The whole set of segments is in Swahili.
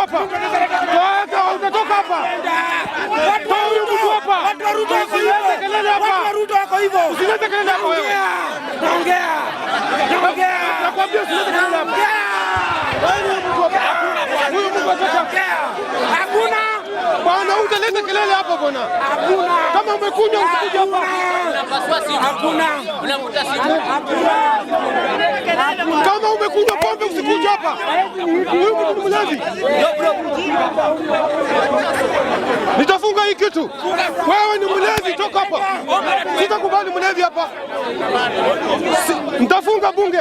mtu hapa. Utatoka hapa. Toa huyu mtu hapa. Watu wa Ruto wako hivyo. Watu wa Ruto wako hivyo. Usilete kelele hapa wewe. Naongea. Nakwambia usilete kelele hapa. Huyu mtu atatoka. Hakuna. Bwana utaleta kelele hapa bwana. Hakuna. Kama umekuja usikuja hapa. Hakuna. Unavuta simu. Kama umekunywa pombe usikuja hapa. Huyu mtu ni mlevi. Nitafunga hii kitu. Wewe ni mlevi, toka hapa. Sitakubali mlevi hapa. Nitafunga bunge.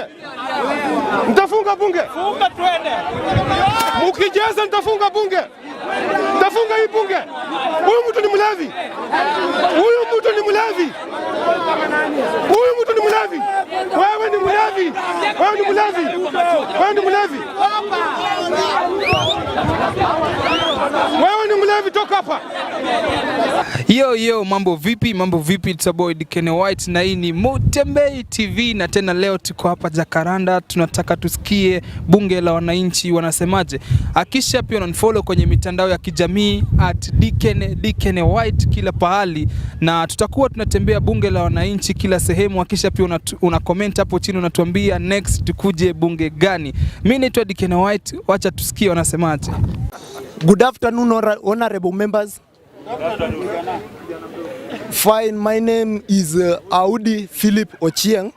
Nitafunga bunge. Funga twende. Mukijeza nitafunga bunge. Nitafunga hii bunge. Huyu mtu ni mlevi. Huyu mtu ni mlevi. Huyu mtu ni mlevi. Wewe ni mlevi. Wewe ni mlevi. Wewe ni mlevi. Wewe ni mlevi, toka hapa. Yo, mambo vipi? Mambo vipi? It's a boy Dikene White na hii ni Mutembei TV na tena leo tuko hapa Jacarada. Tunataka tusikie bunge la wananchi wanasemaje. Akisha pia unfollow kwenye mitandao ya kijamii @Dikene White kila pahali, na tutakuwa tunatembea bunge la wananchi kila sehemu. Akisha pia una comment hapo chini unatuambia next tukuje bunge gani. Mimi naitwa Dikene White, wacha tusikie wanasemaje. Good afternoon, honorable members. Fine, my name is Audi Philip Ochieng.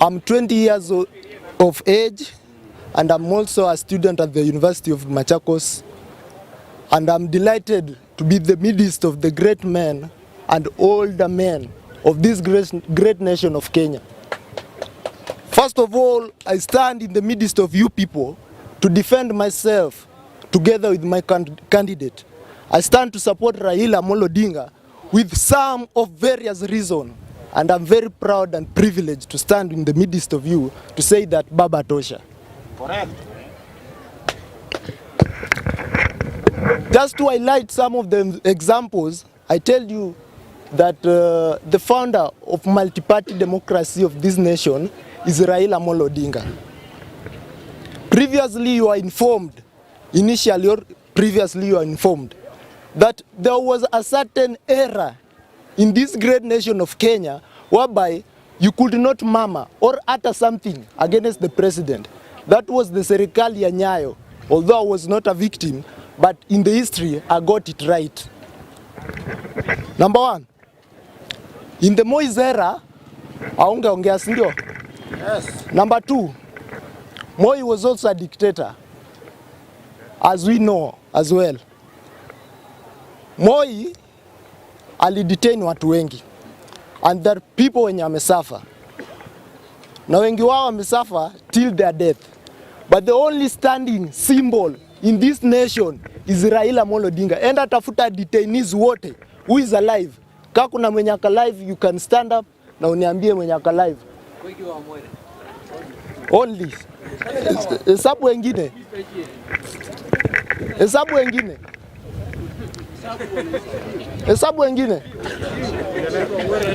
I'm 20 years of age and I'm also a student at the University of Machakos. And I'm delighted to be the midst of the great men and older men of this great nation of Kenya. First of all, I stand in the midst of you people to defend myself together with my candidate. I stand to support Raila Odinga with some of various reasons, and I'm very proud and privileged to stand in the midst of you to say that Baba Tosha. Correct. Just to highlight some of the examples, I tell you that the founder of multi-party democracy of this nation is Raila Odinga. Previously you are informed that there was a certain era in this great nation of Kenya whereby you could not murmur or utter something against the president. That was the serikali ya Nyayo. Although I was not a victim, but in the history I got it right. Number one, in the Moi's era, aungeongea sindio? Yes. Number two, Moi was also a dictator, as we know as well. Moi alidetain watu wengi, and there are people wenye wamesafa, na wengi wao wamesafa till their death. But the only standing symbol in this nation is Raila Odinga. Enda tafuta detainees wote who is alive. Kama kuna mwenye aka live, you can stand up na uniambie mwenye aka live. Only. Hesabu wengine. Hesabu wengine. Hesabu wengine.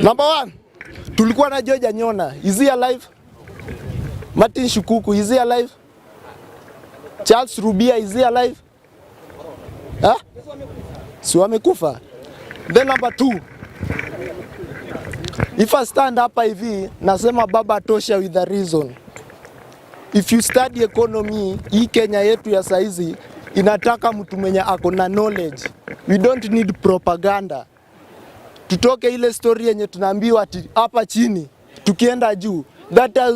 Number one, tulikuwa na George Anyona. Is he alive? Martin Shukuku, is he alive? Charles Rubia, is he alive? Huh? Si wamekufa. Then number two, if I stand hapa hivi, nasema Baba Tosha with a reason. If you study economy, hii Kenya yetu ya saizi inataka mtu mwenye ako na knowledge. We don't need propaganda. Tutoke ile story yenye tunaambiwa ati hapa chini tukienda juu.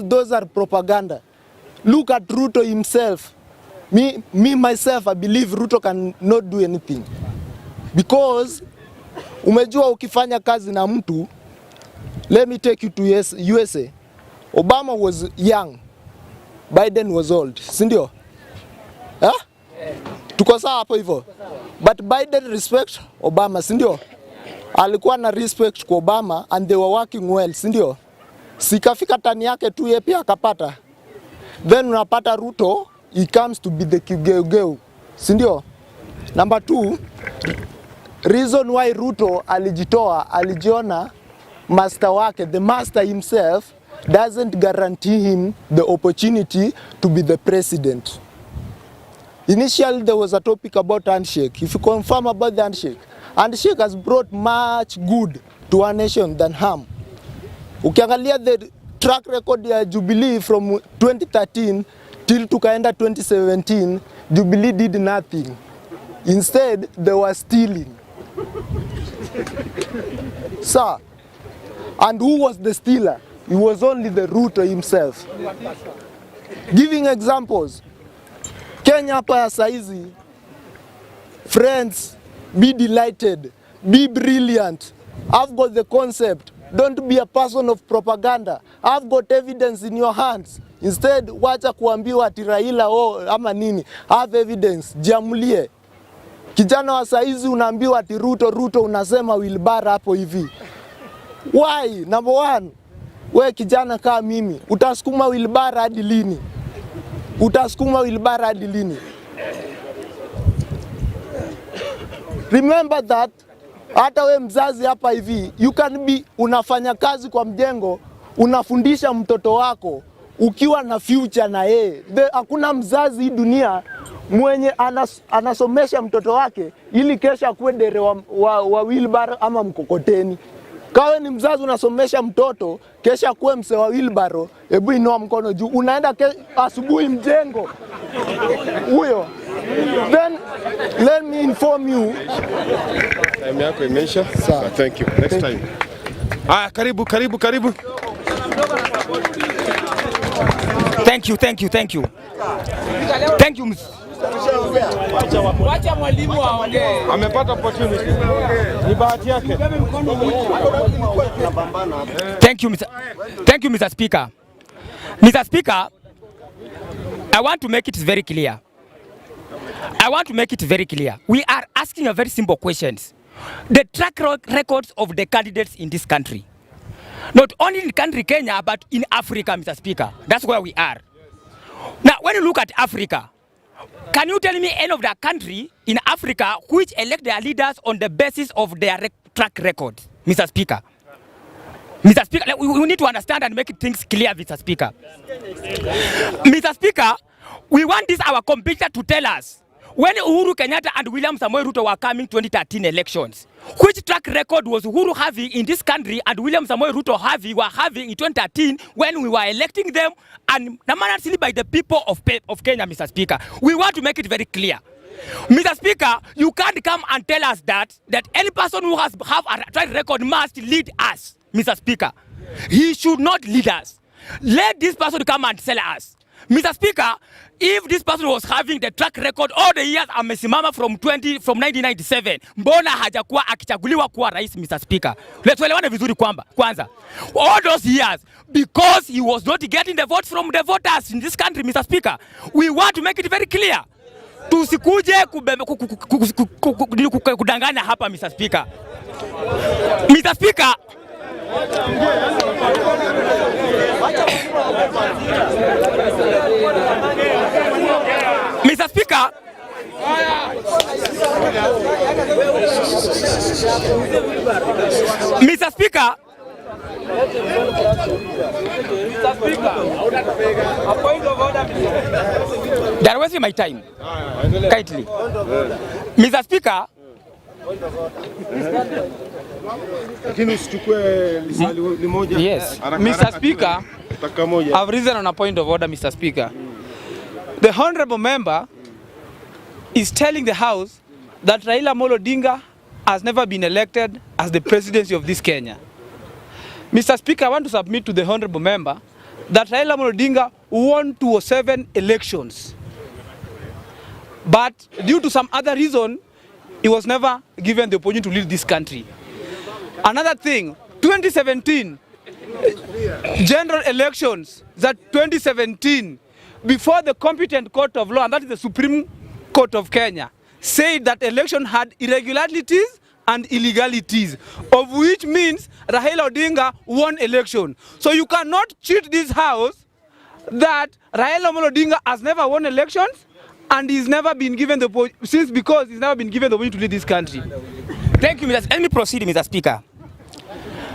Those are propaganda. Look at Ruto himself. Me myself, I believe Ruto cannot do anything. Because umejua ukifanya kazi na mtu, let me take you to USA. Obama was young. Biden was old. Sindio? Huh? Tuko sawa hapo hivyo. But Biden respect Obama, sindio? Alikuwa na respect kwa Obama and they were working well, sindio? Sikafika tani yake tu yeye pia akapata. Then unapata Ruto, he comes to be the kigeugeu, sindio? Number two, reason why Ruto alijiona master wake, the master himself doesn't guarantee him the opportunity to be the president. Initially, there was a topic about handshake. If you confirm about the handshake has brought much good to our nation than harm. Ukiangalia the track record ya Jubilee from 2013 till tukaenda 2017, Jubilee did nothing. Instead, they were stealing. Sir, and who was the stealer? It was only the Ruto himself. Giving examples, Kenya hapa ya saizi, friends, be delighted, be brilliant. I've got the concept. Don't be a person of propaganda. I've got evidence in your hands. Instead, wacha kuambiwa ati Raila ama nini. Have evidence, jiamulie. Kijana wa saizi unaambiwa ati Ruto unasema wilbara hapo hivi. Why? Number one, we kijana kama mimi, utasukuma wilbara hadi lini? Utasukuma wilbara hadi lini? Remember that hata we mzazi hapa hivi, you can be unafanya kazi kwa mjengo, unafundisha mtoto wako ukiwa na future na yeye. Hakuna mzazi hii dunia mwenye anasomesha mtoto wake ili kesha akuwe dere wa wheelbarrow ama mkokoteni. Kawe ni mzazi unasomesha mtoto kesha akuwe mse wa wheelbarrow, hebu inua mkono juu. Unaenda asubuhi mjengo huyo. Then let me inform you. Time yako imeisha. Thank you. Next time. Karibu. Thank you. Thank you. Wacha mwalimu aongee. Amepata opportunity. Ni bahati yake. Thank you, Mr. Speaker. Mr. Speaker, I want to make it very clear. We are asking a very simple questions. The track records of the candidates in this country. Not only in country Kenya, but in Africa, Mr. Speaker. That's where we are. Now, when you look at Africa, can you tell me any of the country in Africa which elect their leaders on the basis of their track record, Mr. Speaker? Mr. Speaker, we need to understand and make things clear, Mr. Speaker. Mr. Speaker, we want this our competitor to tell us when Uhuru Kenyatta and William Samoei Ruto were coming 2013 elections, which track record was Uhuru having in this country and William Samoei Ruto were having in 2013 when we were electing them and nominated by the people of Kenya, Mr. Speaker. We want to make it very clear. Mr. Speaker, you can't come and tell us that any person who have a track record must lead us, Mr. Speaker. He should not lead us. Let this person come and tell us. Mr. Speaker, if this person was having the track record all the years amesimama from 1997, mbona hajakuwa akichaguliwa kuwa rais, Mr. Speaker? Tuelewane vizuri kwanza. All those years, because he was not getting the votes from the voters in this country, Mr. Speaker, we want to make it very clear. Tusikuje kudanganya hapa, Mr. Speaker. Mr. Speaker, Mr. Speaker, Mr. Speaker, they're wasting my time. Kindly. Mr. Speaker, yes, Mr. Speaker, I've risen on a point of order, Mr. Speaker. The honorable member is telling the House that Raila Odinga has never been elected as the presidency of this Kenya. Mr. Speaker, I want to submit to the honorable member that Raila Odinga won 207 elections. But due to some other reason, he was never given the opportunity to lead this country. Another thing, 2017, general elections, that 2017, before the competent court of law, and that is the Supreme Court of Kenya, said that election had irregularities and illegalities, of which means Raila Odinga won election. So you cannot cheat this House that Raila Odinga has never won elections and he's never been given the because he's never been given the opportunity to lead this country. Thank you, Mr. Let me proceed, Mr. Speaker.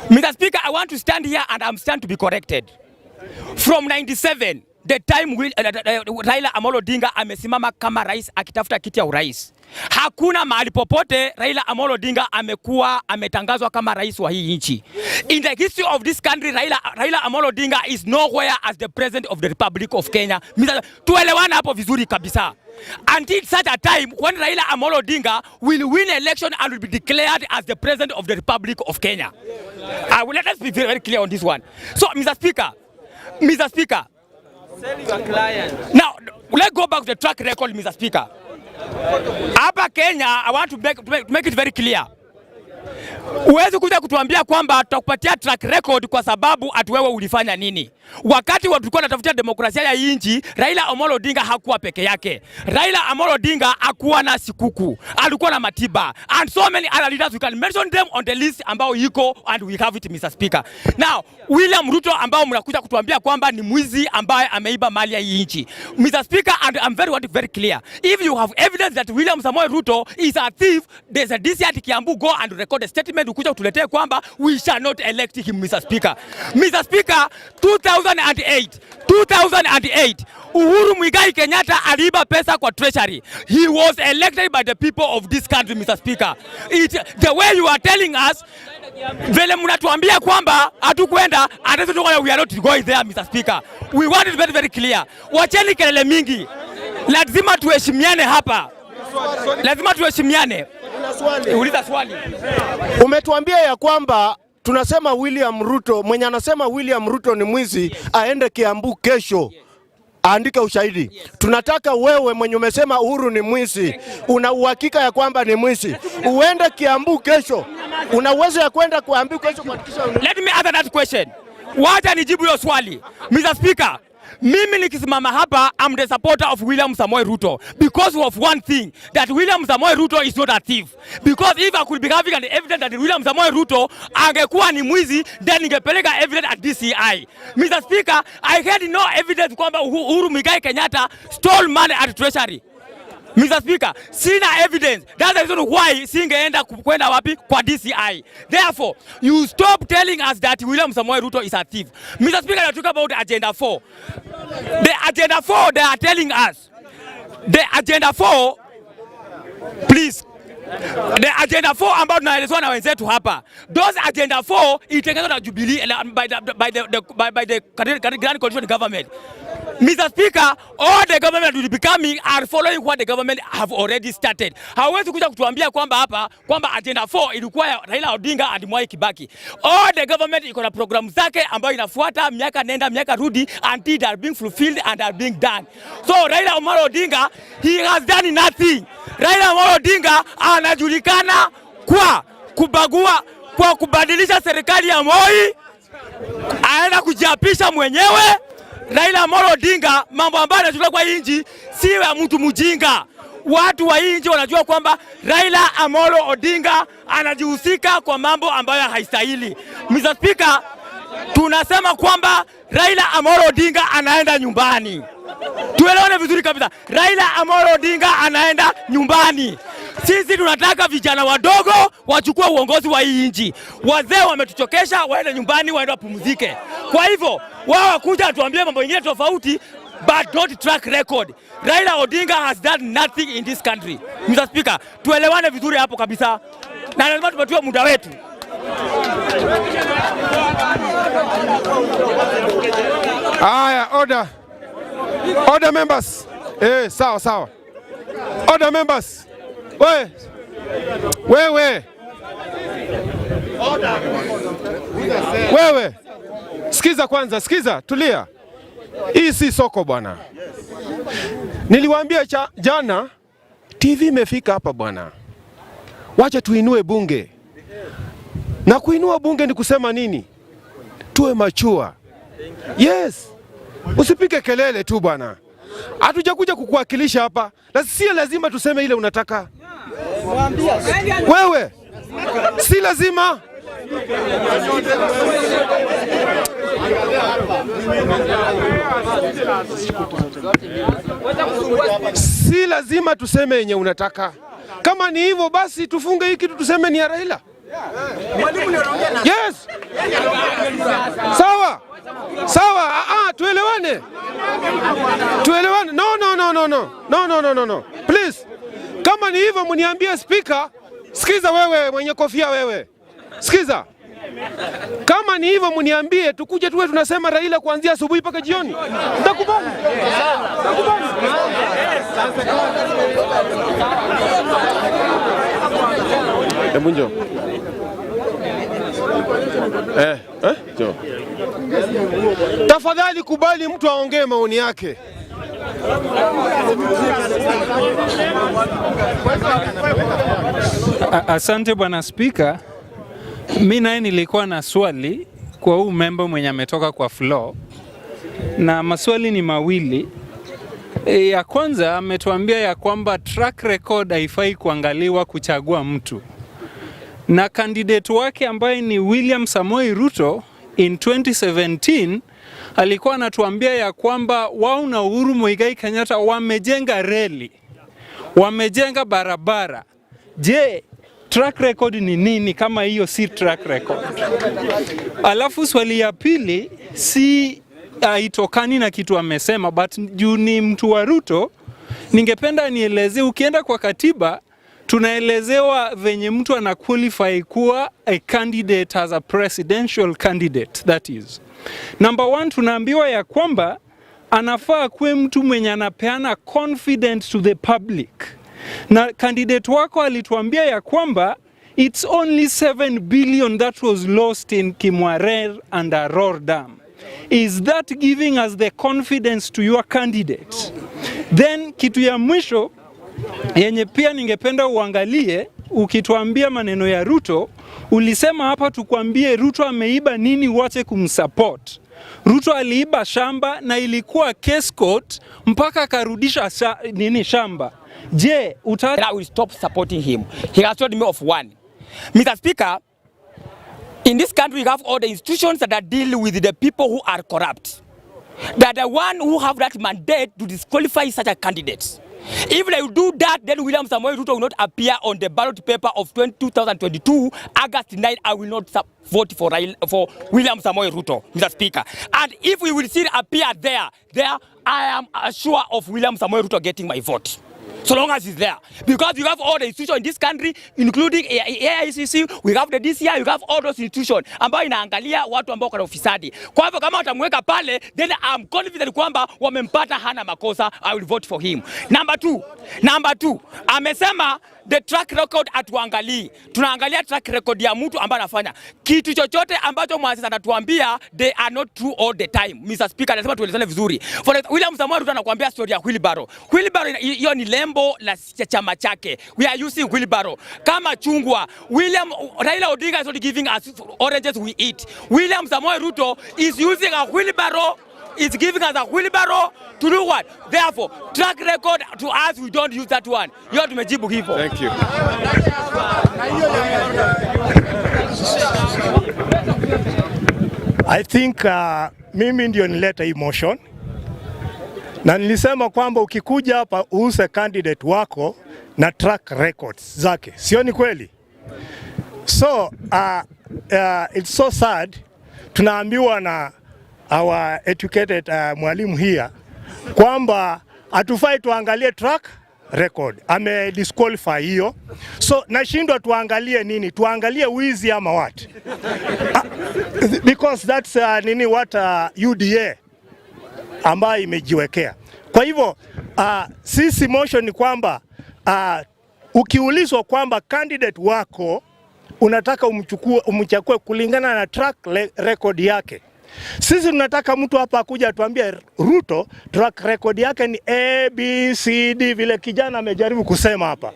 Mr. Speaker, I want to stand here and I'm stand to be corrected. From 97, the time Raila Amolo Odinga amesimama kama rais akitafuta kiti ya urais. Hakuna mahali popote Raila Amolo Odinga amekuwa ametangazwa kama rais wa hii nchi. In the history of this country, Raila Amolo Odinga is nowhere as the president of the Republic of Kenya. Tuelewana hapo vizuri kabisa. Until such a time when Raila Amolo Odinga will win election and will be declared as the president of the Republic of Kenya. Let us be very clear on this one. So, Mr. Speaker, now let's go back to the track record, Mr. Speaker. Hapa Kenya, I want to make it very clear. Uwezi kuja kutuambia kwamba tutakupatia track record kwa sababu ati wewe ulifanya nini. Wakati tulikuwa tunatafutia demokrasia ya nchi, Raila Amolo Odinga hakuwa peke yake. Raila Amolo Odinga hakuwa na Sikuku, alikuwa na Matiba, and so many other leaders. We can mention them on the list ambao iko, and we have it, Mr. Speaker. Now, William Ruto ambao mnakuja kutuambia kwamba ni mwizi ambaye ameiba mali ya nchi. Mr. Speaker, and I'm very clear. If you have evidence that William Samoei Ruto is a thief, there's a DCI at Kiambu, go and record a statement ukuja kutuletea kwamba we shall not elect him, Mr. Speaker. Mr. Speaker, 2008, Uhuru Muigai Kenyatta aliiba pesa kwa treasury. He was elected by the people of this country, Mr. Speaker. The way you are telling us, vile mnatuambia kwamba hatukwenda, we are not going there, Mr. Speaker. We want it very, very clear. Wacheni kelele mingi. Lazima tuheshimiane hapa. Lazima tuheshimiane. Uliza swali. Umetuambia ya kwamba tunasema William Ruto, mwenye anasema William Ruto ni mwizi aende Kiambu kesho aandike ushahidi. Tunataka wewe mwenye umesema Uhuru ni mwizi, una uhakika ya kwamba ni mwizi, uende Kiambu kesho. Una uwezo ya kwenda Kiambu kesho kuhakikisha. Let me answer that question. Wacha nijibu hiyo swali. Mr. Speaker, mimi nikisimama hapa, I'm the supporter of William Samoei Ruto because of one thing, that William Samoei Ruto is not a thief. Because if I could be having an evidence that William Samoei Ruto angekuwa ni mwizi, then ningepeleka evidence at DCI. Mr. Speaker, I had no evidence kwamba Uhuru Muigai Kenyatta stole money at treasury. Mr. Speaker, sina evidence. That's the reason why singeenda kwenda wapi kwa DCI. Therefore, you stop telling us that William Samoei Ruto is a thief. Mr. Speaker, you talk about Agenda 4. The Agenda 4, they are telling us. The Agenda 4, please. The Agenda 4 ambao tunaelezwa na wenzetu hapa. Those Agenda 4 itengenezwa na Jubilee by the Grand Coalition Government. Mr. Speaker, all the government will be coming are following what the government have already started. Hawezi kuja kutuambia kwamba hapa kwamba Agenda 4 ilikuwa ya Raila Odinga and Mwai Kibaki. All the government iko na program zake ambayo inafuata miaka nenda miaka rudi until they are being fulfilled and are being done. So Raila Amolo Odinga, he has done nothing. Raila Amolo Odinga anajulikana kwa kubagua, kwa kubadilisha serikali ya Moi, aenda kujiapisha mwenyewe. Raila Amolo Odinga, mambo ambayo anachukua kwa inji siwe mtu mjinga. Watu wa inji wanajua kwamba Raila Amolo Odinga anajihusika kwa mambo ambayo haistahili. Mr. Speaker, tunasema kwamba Raila Amolo Odinga anaenda nyumbani. Tuelewane vizuri kabisa. Raila Amolo Odinga anaenda nyumbani. Sisi tunataka vijana wadogo wachukue uongozi wa hii nchi. Wazee wametuchokesha, waende nyumbani, waende wapumzike. Kwa hivyo, wao kuja tuambie mambo mengine tofauti, but not track record. Raila Odinga has done nothing in this country. Mr. Speaker, tuelewane vizuri hapo kabisa. Na lazima tupatiwe muda wetu. Aya, order. Order members. Sawa. Order members. Wewe. Sikiza kwanza, tulia. Hii si soko bwana. Niliwaambia jana TV imefika hapa bwana. Wacha tuinue bunge. Na kuinua bunge ni kusema nini? Tuwe machua. Yes. Usipike kelele tu bwana. Hatujakuja kukuwakilisha hapa. Si lazima tuseme ile unataka. Wewe. Si lazima. Si lazima tuseme yenye unataka. Kama ni hivyo basi tufunge hiki tuseme ni ya Raila. Yes. Sawa. Sawa, tuelewane. Tuelewane. No. Please. Kama ni hivyo mniambie speaker, sikiza wewe mwenye kofia wewe. Sikiza. Kama ni hivyo mniambie tukuje tuwe tunasema Raila kuanzia asubuhi mpaka jioni. Nitakubali. Hebu njoo. Njoo. Tafadhali kubali mtu aongee maoni yake. Asante bwana Speaker. Mimi naye nilikuwa na swali kwa huyu member mwenye ametoka kwa floor. Na maswali ni mawili. Ya kwanza ametuambia ya kwamba track record haifai kuangaliwa kuchagua mtu. Na candidate wake ambaye ni William Samoei Ruto in 2017 alikuwa anatuambia ya kwamba wao na Uhuru Muigai Kenyatta wamejenga reli, wamejenga barabara. Je, track record ni nini kama hiyo si track record? Alafu swali ya pili si haitokani na kitu amesema, but juu ni mtu wa Ruto, ningependa nieleze, ukienda kwa katiba tunaelezewa venye mtu ana qualify kuwa a candidate as a presidential candidate, that is. Number one, tunaambiwa ya kwamba anafaa kuwe mtu mwenye anapeana confidence to the public. Na candidate wako alituambia ya kwamba it's only 7 billion that was lost in Kimwarer and Aror Dam. Is that giving us the confidence to your candidate? Then kitu ya mwisho yenye pia ningependa uangalie, ukituambia maneno ya Ruto, ulisema hapa tukwambie Ruto ameiba nini uache kumsupport. Ruto aliiba shamba na ilikuwa case court mpaka akarudisha shamba. Je, I will stop supporting him. He has told me of one. Mr. Speaker, in this country we have all the institutions that deal with the people who are corrupt. They are the one who have that mandate to disqualify such a candidate. If they do that, then William Samoei Ruto will not appear on the ballot paper of 2022, August 9. I will not vote for William Samoei Ruto, Mr. Speaker. And if we will still appear there, I am sure of William Samoei Ruto getting my vote. So long as he's there. Because we have all the institutions in this country, including AICC, we have the DCI, we have all those institutions ambayo inaangalia watu ambao kwa ufisadi. Kwa hivyo kama watamweka pale, then I'm confident kwamba wamempata hana makosa, I will vote for him. Number two, amesema the track record atuangalii. Tunaangalia track record ya mtu ambaye anafanya kitu chochote ambacho mwasisi anatuambia they are not true all the time. Mr. Speaker, lazima tuelezane vizuri. For William Samoei Ruto anakuambia story ya wheelbarrow. Wheelbarrow hiyo ni lembo la chama chake. We are using wheelbarrow. Kama chungwa, Raila Odinga is not giving us oranges we eat. William Samoei Ruto is using a wheelbarrow. It's giving us a wheelbarrow to do what? Therefore, track record to us, we don't use that one. You have to mejibu hivyo. Thank you. I think mimi ndio nileta hii motion. Na nilisema kwamba ukikuja hapa uuse candidate wako na track records zake. Sio ni kweli? So, it's so sad. Tunaambiwa na our educated mwalimu here kwamba hatufai tuangalie track record. Ame disqualify hiyo. So nashindwa tuangalie nini? Tuangalie wizi ama what? Because that's what UDA ambayo imejiwekea. Kwa hivyo sisi motion ni kwamba ukiulizwa kwamba candidate wako unataka umchukue kulingana na track record yake. Sisi tunataka mtu hapa kuja atuambie Ruto track record yake ni A, B, C, D vile kijana amejaribu kusema hapa.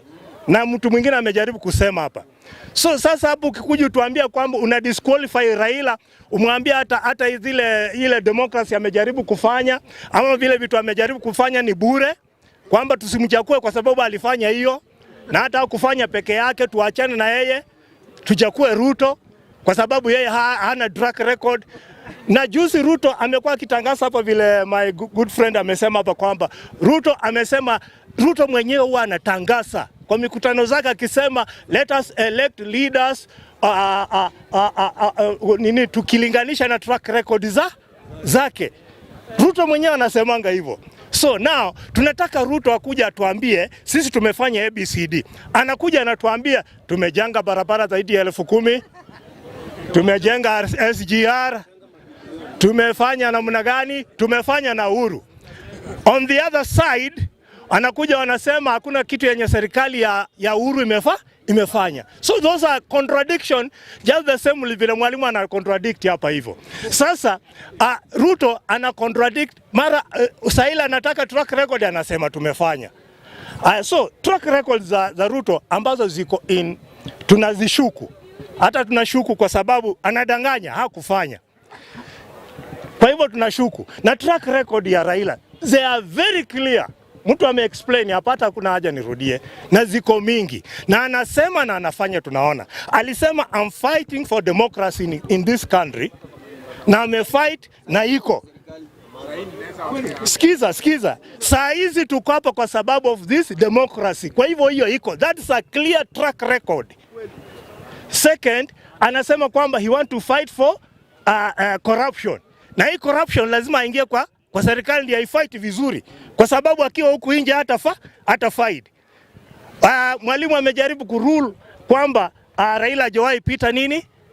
Na mtu mwingine amejaribu kusema hapa. So sasa hapo ukikuja utuambia kwamba una disqualify Raila, umwambia hata ile democracy amejaribu kufanya ama vile vitu amejaribu kufanya ni bure, kwamba tusimchakue kwa sababu alifanya hiyo, na hata kufanya peke yake tuachane na yeye, tuchakue Ruto kwa sababu yeye hana track record. Na juzi Ruto amekuwa akitangaza hapa vile my good friend amesema hapa kwamba Ruto mwenyewe huwa anatangaza kwa mikutano zake akisema let us elect leaders tukilinganisha na track record zake. Ruto mwenyewe anasemanga hivyo. So now tunataka Ruto akuja atuambie sisi tumefanya ABCD. Anakuja anatuambia tumejenga barabara zaidi ya 10,000, tumejenga SGR, tumefanya namna gani, tumefanya na Uhuru. On the other side anakuja wanasema hakuna kitu yenye serikali ya Uhuru imefanya. So those are contradiction, just the same vile mwalimu ana contradict hapa hivyo. Sasa Ruto ana contradict mara Raila anataka track record anasema tumefanya. So track records za Ruto ambazo ziko in tunazishuku. Hata tunashuku kwa sababu anadanganya hakufanya. Kwa hivyo tunashuku. Na track record ya Raila, they are very clear. Mtu ame-explain hapata kuna haja nirudie, na ziko mingi. Na anasema na anafanya tunaona. Alisema I'm fighting for democracy in this country. Na amefight na iko. Sikiza. Saa hizi tuko hapa kwa sababu of this democracy. Kwa hivyo hiyo iko. That's a clear track record. Second, anasema kwamba he want to fight for corruption. Na hii corruption lazima aingie kwa serikali ndio haifight vizuri. Kwa sababu akiwa huku nje hata fight. Mwalimu amejaribu kurule kwamba Raila hajawahi pita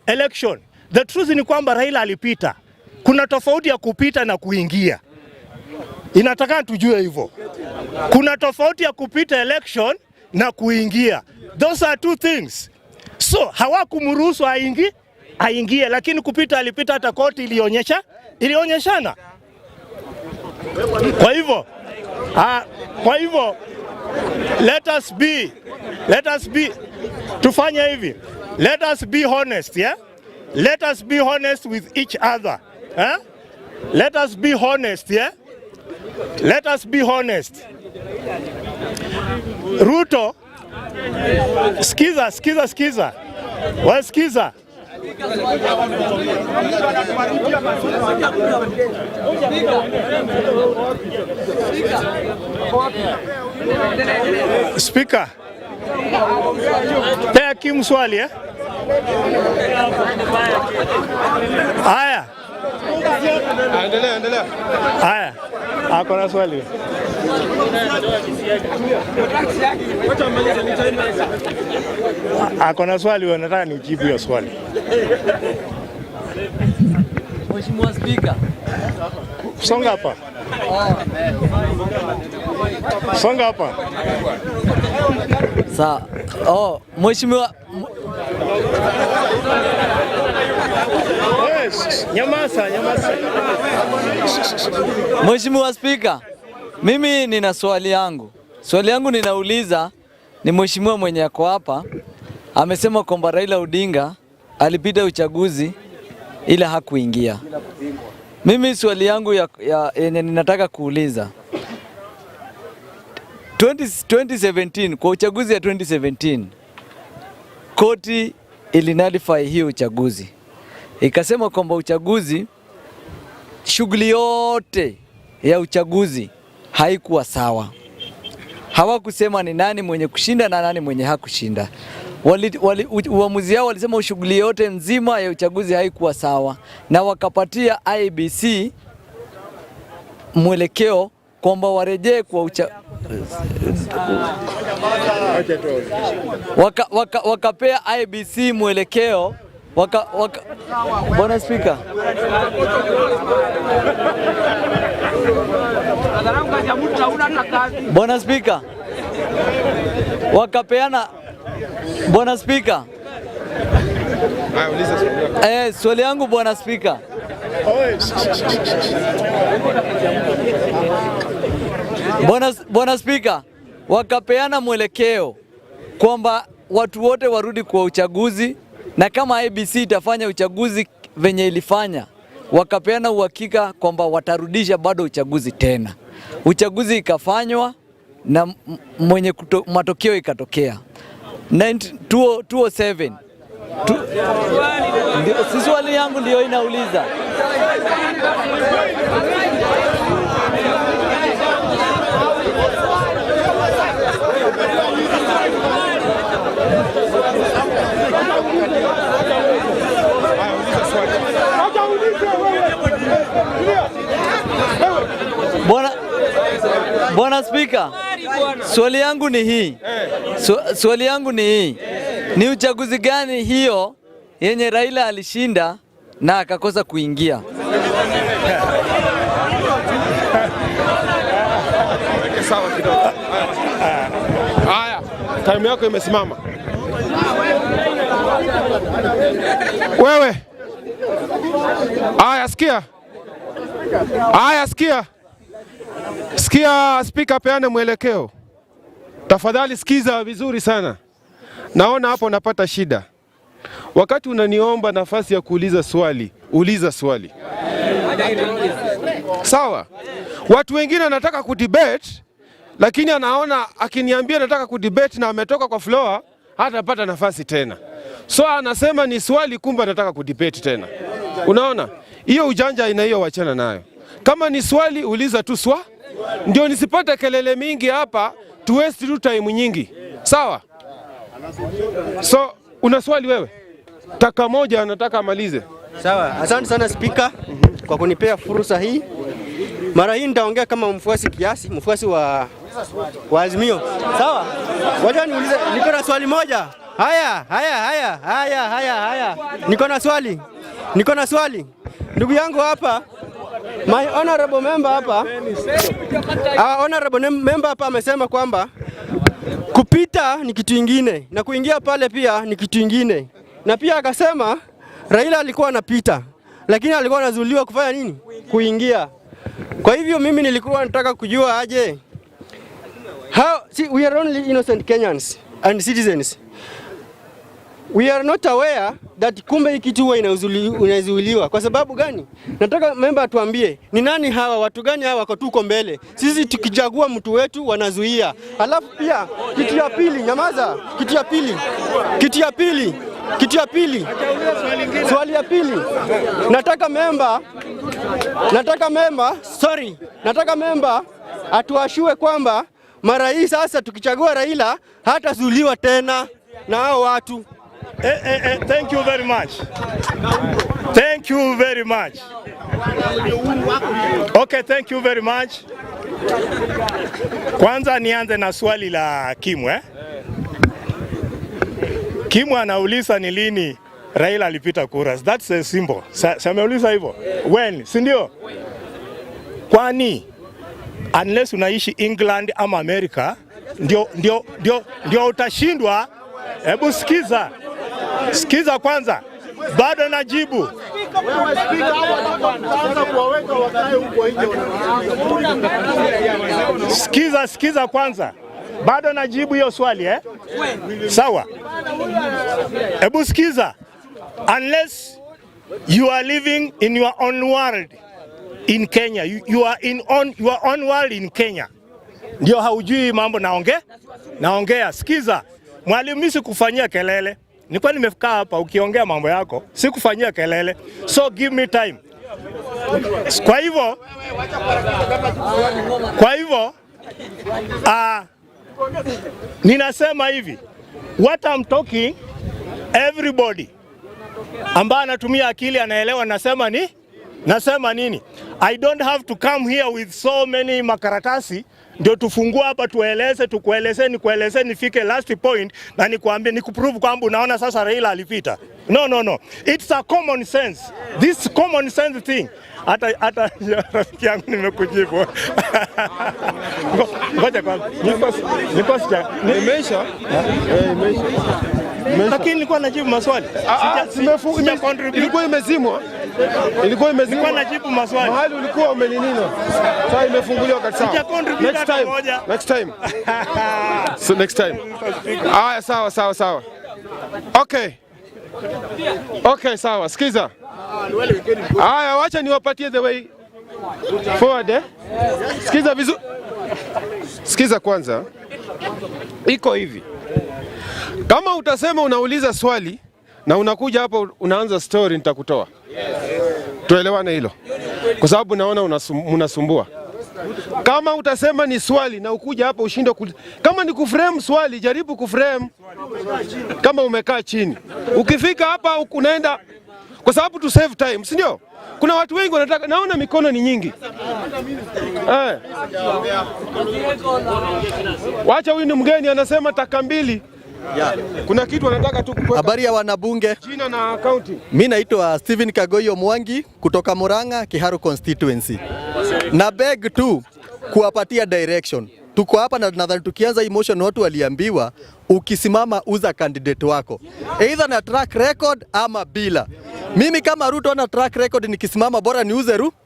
election. The truth ni kwamba Raila alipita. Kuna tofauti ya kupita na kuingia. Inataka tujue hivyo. Kuna tofauti ya kupita election na kuingia. Those are two things. So hawakumruhusu aingie, lakini kupita alipita, hata koti ilionyeshana. Kwa hivyo let us be tufanye hivi. Let us be honest, yeah? Let us be honest with each other. Let us be honest, yeah? Let us be honest. Ruto, skiza. Wasikiza. Speaker. Pea Kim swali, eh? Haya. Endelea. Haya. Hakuna swali. Hakuna swali, nataka nijibu hiyo swali. Mheshimiwa Speaker. Songa hapa. Songa hapa. Mheshimiwa Nyamaza. Mheshimiwa Speaker, mimi nina swali yangu. Swali yangu ninauliza ni mheshimiwa mwenye yako hapa amesema kwamba Raila Odinga alipita uchaguzi ila hakuingia. Mimi swali yangu yenye ninataka kuuliza 2017, kwa uchaguzi ya 2017 koti ilinalify hiyo uchaguzi, ikasema kwamba uchaguzi, shughuli yote ya uchaguzi haikuwa sawa. Hawakusema ni nani mwenye kushinda na nani mwenye hakushinda. Uamuzi wao walisema shughuli yote nzima ya uchaguzi haikuwa sawa, na wakapatia IEBC mwelekeo kwamba warejee kwa wakapea IEBC mwelekeo Bwana Speaker. Bwana Speaker. Wakapeana Bwana Speaker. Swali yangu Bwana Speaker. Bwana Speaker, wakapeana mwelekeo kwamba watu wote warudi kwa uchaguzi, na kama IEBC itafanya uchaguzi venye ilifanya, wakapeana uhakika kwamba watarudisha bado uchaguzi tena. Uchaguzi ikafanywa na mwenye matokeo ikatokea 207. Si swali yangu ndio inauliza. Speaker, swali yangu ni hii. Swali yangu ni hii. Ni uchaguzi gani hiyo yenye Raila alishinda na akakosa kuingia? Sawa kidogo. Haya, time yako imesimama. Wewe. Haya, sikia. Haya, sikia. Sikia, speaker, peane mwelekeo. Tafadhali sikiza vizuri sana. Naona hapo napata shida. Wakati unaniomba nafasi ya kuuliza swali, uliza swali. Sawa? Watu wengine wanataka kudebate, lakini anaona akiniambia nataka kudebate na ametoka kwa floor, hatapata nafasi tena. So anasema ni swali, kumbe anataka kudebate tena. Unaona? Hiyo ujanja aina hiyo wachana nayo. Kama ni swali, uliza tu swali. Ndio nisipate kelele mingi hapa, tu waste tu time nyingi. Sawa? So una swali wewe? Taka moja anataka amalize. Sawa, asante sana speaker kwa kunipea fursa hii. Mara hii nitaongea kama mfuasi wa Azimio. Sawa? Wacha niulize, niko na swali moja. Haya. Niko na swali. Ndugu yangu hapa, my honorable member hapa, amesema kwamba kupita ni kitu ingine na kuingia pale pia ni kitu ingine. Na pia akasema Raila alikuwa anapita, lakini alikuwa anazuiliwa kufanya nini? Kuingia. Kwa hivyo mimi nilikuwa nataka kujua aje, we are only innocent Kenyans and citizens. We are not aware that kumbe hiki kitu huwa inazuiliwa. Kwa sababu gani? Nataka member atuambie ni nani hawa, watu gani hawa wako tuko mbele. Sisi tukichagua mtu wetu wanazuia. Alafu pia kitu ya pili, nyamaza. Kitu swali ya pili. Nataka member atuashue kwamba mara hii sasa tukichagua Raila hatazuiliwa tena na hao watu. Thank you very much. Okay, thank you very much. Kwanza nianze na swali la Kimu. Kimu anauliza ni lini Raila alipita kura. That's a symbol. Sameuliza hivyo. When? Si ndio? Kwani unless unaishi England ama America ndio utashindwa. Hebu sikiza kwanza. Bado najibu. Sikiza kwanza. Bado najibu hiyo swali Sawa. Hebu sikiza. Unless you are living in your own world in Kenya, you are in your own world in Kenya, ndio haujui mambo naongea. Sikiza. Mwalimu, mimi sikufanyia kelele. Nilikuwa nimefika hapa ukiongea mambo yako, sikufanyia kelele. So give me time. Kwa hivyo ninasema hivi, what I'm talking, everybody ambaye anatumia akili anaelewa nasema nini. I don't have to come here with so many makaratasi ndio tufungua hapa nikueleze nifike last point na nikuambie nikuprove kwamba unaona sasa Raila alipita. No. It's a common sense. This common sense thing. Hata rafiki yangu nimekujibu. Ngoja kwanza. Nimeisha. Lakini nilikuwa najibu maswali. Ilikuwa imezimwa. Nilikuwa najibu maswali. Mahali ulikuwa umeninino. Sasa imefunguliwa kabisa. Next time. So next time. Sawa. Okay, sawa. Sikiza. Haya, wacha niwapatie the way forward. Sikiza vizuri. Sikiza kwanza. Iko hivi. Kama utasema unauliza swali na unakuja hapo unaanza story, nitakutoa. Tuelewane hilo. Kwa sababu naona unasumbua. Kama utasema ni swali na ukuja hapa ushinde kama ni kuframe swali, jaribu kuframe kama umekaa chini. Ukifika hapa unaenda kwa sababu tu save time, si ndio? Kuna watu wengi wanataka, naona mikono ni nyingi. Wacha huyu ni mgeni anasema taka mbili. Kuna kitu anataka tu kuweka. Habari ya wanabunge. Jina na akaunti. Mimi naitwa Steven Kagoyo Mwangi kutoka Murang'a, Kiharu constituency. Na beg tu kuwapatia direction. Tuko hapa na nadhani tukianza hii motion watu waliambiwa ukisimama uza candidate wako. Either na track record ama bila. Mimi kama Ruto na track record nikisimama bora niuze Ruto.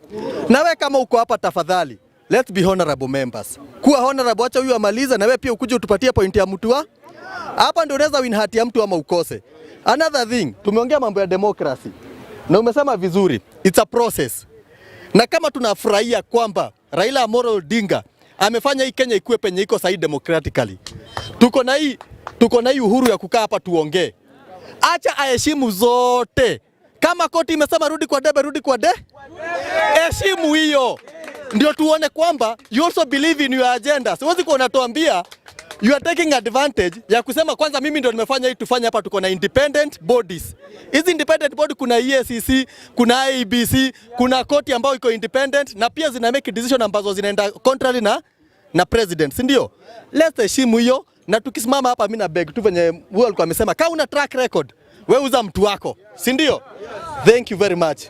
Na wewe kama uko hapa tafadhali, let's be honorable members. Kuwa honorable, acha huyu amaliza na wewe pia ukuje utupatie point ya mtu wa. Hapa ndio unaweza win hati ya mtu ama ukose. Another thing, tumeongea mambo ya democracy. Na umesema vizuri, it's a process. Na kama tunafurahia kwamba Raila Amolo Odinga amefanya hii Kenya ikuwe penye iko sahi democratically. Tuko na hii uhuru ya kukaa hapa tuongee. Acha aheshimu zote. Kama koti imesema rudi kwa debe, rudi kwa de. Heshimu hiyo. Ndio tuone kwamba you also believe in your agenda. Siwezi kuwa unatuambia you are taking advantage ya kusema kwanza mimi ndio nimefanya hii tufanye hapa. Tuko na independent bodies. Hizi independent body kuna EACC, kuna IEBC, kuna koti ambayo iko independent na pia zina make decision ambazo zinaenda contrary na president, si ndio? Let's heshimu hiyo na tukisimama hapa mimi na beg tu venye huyo alikuwa amesema kama una track record wewe uza mtu wako, si ndio? Thank you very much.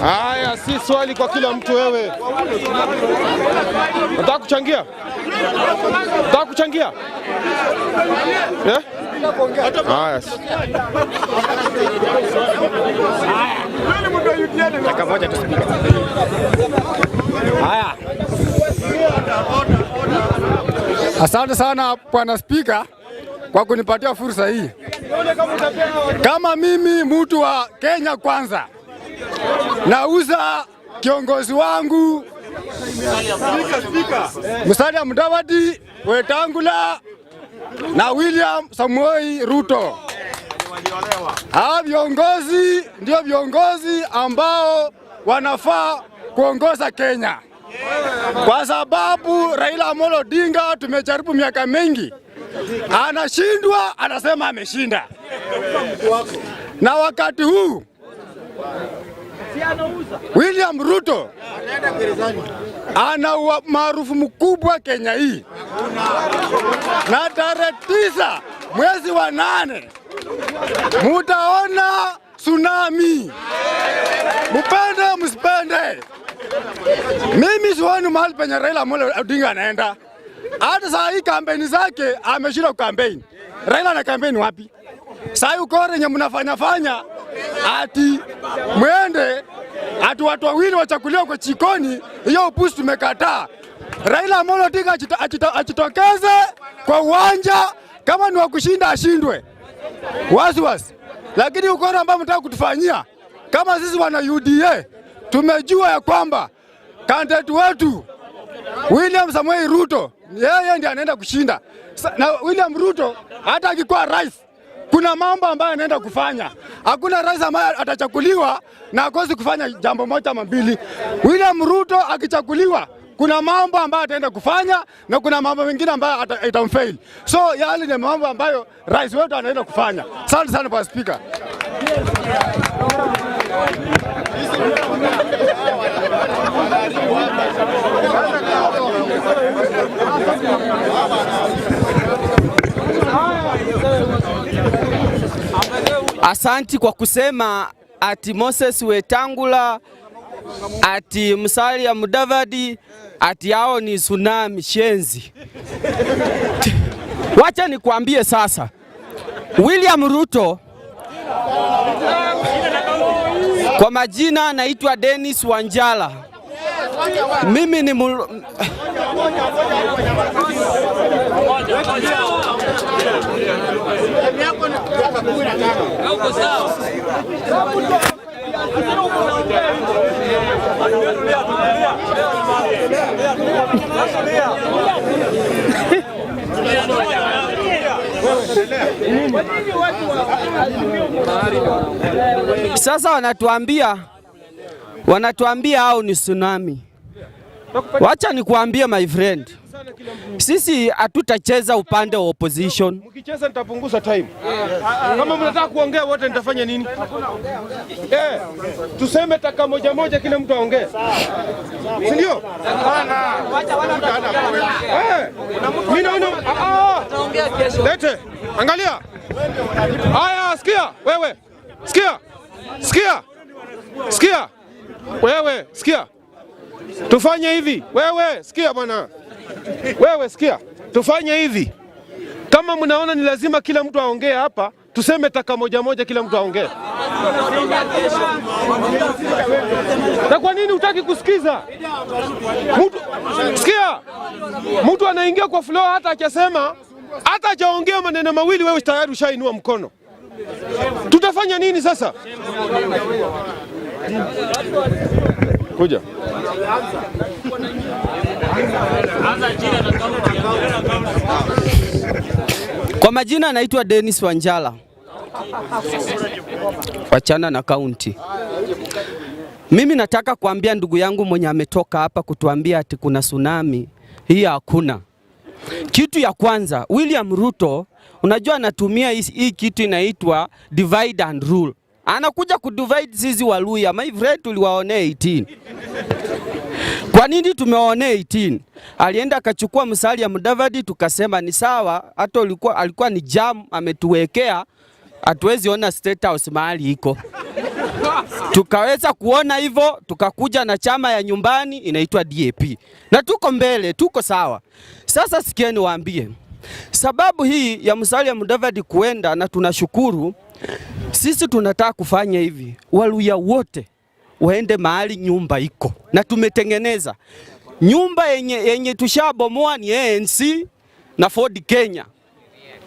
Haya, si swali kwa kila mtu wewe. Nataka kuchangia? Nataka kuchangia? Eh? Haya. Nataka moja tusikie. Haya. Asante sana Bwana Spika kwa kunipatia fursa hii. Kama mimi mtu wa Kenya kwanza, nauza kiongozi wangu Musalia Mudavadi, Wetangula na William Samoei Ruto. Hawa viongozi ndio viongozi ambao wanafaa kuongoza Kenya. Kwa sababu Raila Amolo Odinga tumejaribu miaka mingi, anashindwa, anasema ameshinda. Na wakati huu William Ruto ana maarufu mkubwa Kenya hii. Na tarehe 9 mwezi wa 8 mutaona tsunami. Mupende msipende. Mimi sioni mahali penye Raila Amolo Odinga anaenda. Hata saa hii kampeni zake ameshinda kampeni. Raila na kampeni wapi? Saa hii ukore nye mnafanya ati mwende ati watu wawili wachakuliwa kwa chikoni, hiyo upuzi tumekataa. Raila Amolo Odinga achitokeze kwa uwanja, kama ni wa kushinda ashindwe. Wasiwasi. Lakini ukore ambao mtaka kutufanyia kama sisi wana UDA tumejua ya kwamba candidate wetu William Samoei Ruto yeye ndiye anaenda kushinda. Na William Ruto hata akikuwa rais kuna mambo ambayo anaenda kufanya. Hakuna rais ambaye atachakuliwa na akosi kufanya jambo moja ama mbili. William Ruto akichakuliwa kuna mambo ambayo ataenda kufanya na kuna mambo mengine ambayo itamfail. So yale ni mambo ambayo rais wetu anaenda kufanya. Asante sana kwa speaker. Asanti kwa kusema ati Moses Wetangula, ati Musalia Mudavadi, ati hao ni tsunami shenzi. Wacha nikuambie sasa, William Ruto kwa majina naitwa Dennis Wanjala. Mimi ni sasa wanatuambia hao ni tsunami. Wacha nikuambie my friend, sisi hatutacheza upande wa opposition. Mkicheza nitapunguza time. Kama mnataka kuongea wote nitafanya nini? Tuseme taka moja moja kila mtu aongee. Si ndio? Mimi naona lete. Angalia. Haya, sikia wewe. Sikia. Wewe, sikia. Tufanye hivi. Wewe, sikia bwana. Wewe, sikia. Tufanye hivi. Kama mnaona ni lazima kila mtu aongee hapa, tuseme taka moja moja kila mtu aongee. Na kwa nini hutaki kusikiza? Sikia. Mtu anaingia kwa floor hata akisema, hata hajaongea maneno mawili wewe tayari ushainua mkono. Tutafanya nini sasa? Kuja. Kwa majina naitwa Dennis Wanjala. Wachana na kaunti. Mimi nataka kuambia ndugu yangu mwenye ametoka hapa kutuambia ati kuna tsunami. Hii hakuna. Kitu ya kwanza, William Ruto, unajua anatumia hii kitu inaitwa divide and rule. Anakuja kudivide sisi Waluya. My friend, tuliwaonea 18. Kwa nini tumewaonea 18? Alienda akachukua Musalia Mudavadi, tukasema ni sawa, hata alikuwa ni jam ametuwekea, hatuwezi ona state house mahali iko. Tukaweza kuona hivyo, tukakuja na chama ya nyumbani inaitwa DAP. Na tuko mbele, tuko sawa. Sasa sikieni waambie. Sababu hii ya Musalia Mudavadi kuenda, na tunashukuru, sisi tunataka kufanya hivi. Waluya wote waende mahali nyumba iko. Na tumetengeneza nyumba yenye tushabomoa ni ANC na Ford Kenya.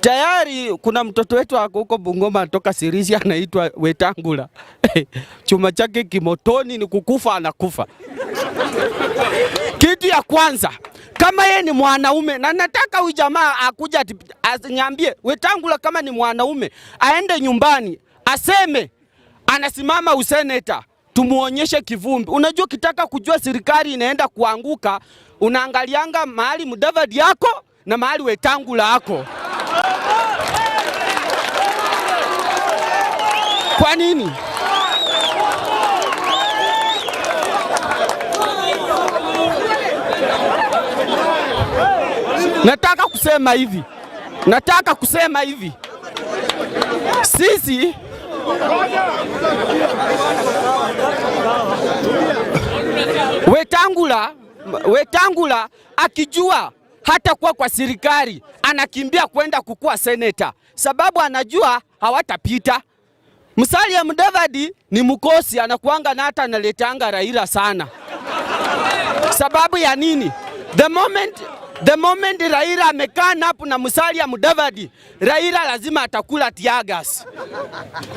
Tayari kuna mtoto wetu huko Bungoma anatoka Sirisia anaitwa Wetangula. Chuma chake kimotoni, ni kukufa anakufa. Kitu ya kwanza, kama yeye ni mwanaume, na nataka huyu jamaa akuja aniambie Wetangula kama ni mwanaume aende nyumbani aseme anasimama useneta, tumuonyeshe kivumbi. Unajua kitaka kujua serikali inaenda kuanguka, unaangalianga mahali Mudavadi yako na mahali Wetangula yako. Kwa nini? Nataka kusema hivi. Sisi Wetangula akijua hata kwa serikali anakimbia kwenda kukua seneta, sababu anajua hawatapita. Musalia Mudavadi ni mkosi, anakuanga na hata analetanga Raila sana. Sababu ya nini? The moment Raila amekaa hapo na Musalia Mudavadi, Raila lazima atakula tiagas.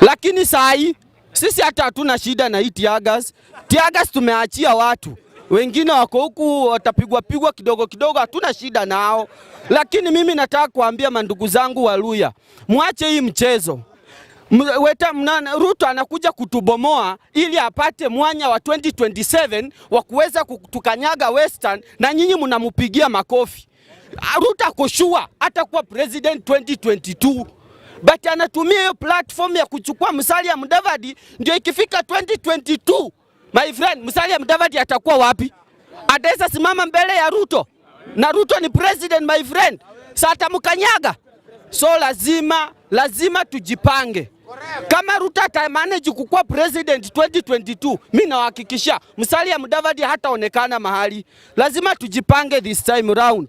Lakini sahi sisi hata hatuna shida na hii tiagas. Tiagas tumeachia watu. Wengine wako huku watapigwa kidogo kidogo, hatuna shida nao. Lakini mimi nataka kuambia mandugu zangu Waluya, muache hii mchezo. Ruto anakuja kutubomoa ili apate mwanya wa 2027 wa kuweza kutukanyaga Western, na nyinyi mnamupigia makofi. Ruto akoshua hata kuwa president 2022, but anatumia hiyo platform ya kuchukua Musalia Mudavadi, ndio ikifika 2022 my friend, Musalia Mudavadi atakuwa wapi? Ataweza simama mbele ya Ruto? Na Ruto ni president my friend, sasa atamkanyaga. So lazima tujipange. Kama Ruto atamanage kukuwa president 2022, mimi nawahakikishia Musalia Mudavadi hataonekana mahali. Lazima tujipange this time round.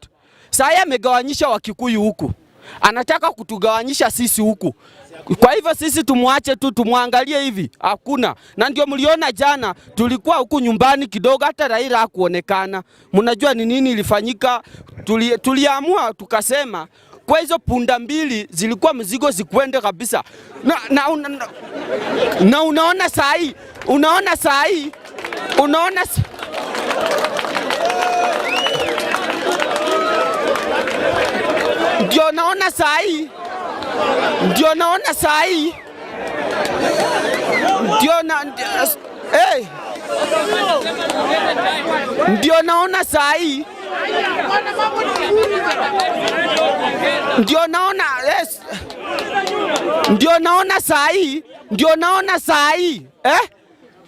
Sasa amegawanyisha Wakikuyu huku, anataka kutugawanyisha sisi huku. Kwa hivyo sisi tumwache tu, tumwangalie hivi, hakuna. Na ndio mliona jana tulikuwa huku nyumbani kidogo, hata Raila hakuonekana. Mnajua ni nini ilifanyika? Tuliamua tukasema kwa hizo punda mbili zilikuwa mzigo zikwende kabisa. Na unaona saa hii, ndio naona saa hii Ndio naona saa hii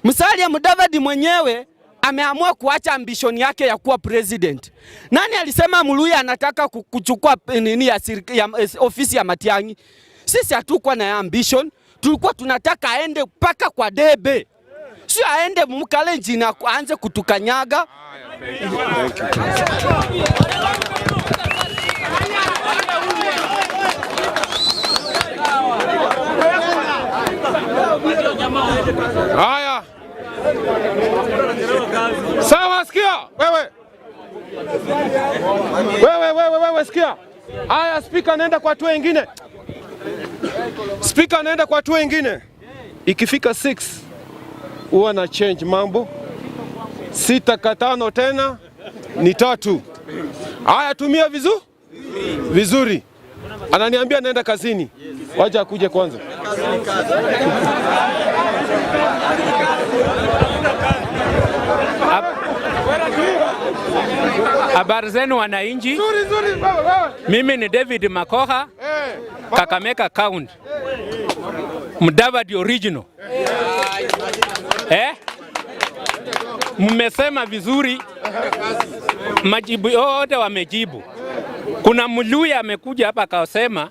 Musalia Mudavadi mwenyewe ameamua kuacha ambition yake ya kuwa president. Nani alisema Muluya anataka kuchukua ofisi ya Matiang'i? Sisi hatukuwa na ambition, tulikuwa tunataka aende mpaka kwa debe. Sio aende Mkalenji na aanze kutukanyaga. Haya. Sawa, sikia. Wewe sikia. Haya, speaker anaenda kwa watu wengine. Speaker anaenda kwa watu wengine. Ikifika 6 huwa na change mambo. 6 ka 5 tena ni 3. Haya, tumia vizuri. Ananiambia anaenda kazini. Wacha akuje kwanza. Habari zenu wananchi. Mimi ni David Makoha, Kakamega County. Mudavadi original. Mmesema vizuri. Majibu yote wamejibu. Kuna Muluya amekuja hapa akasema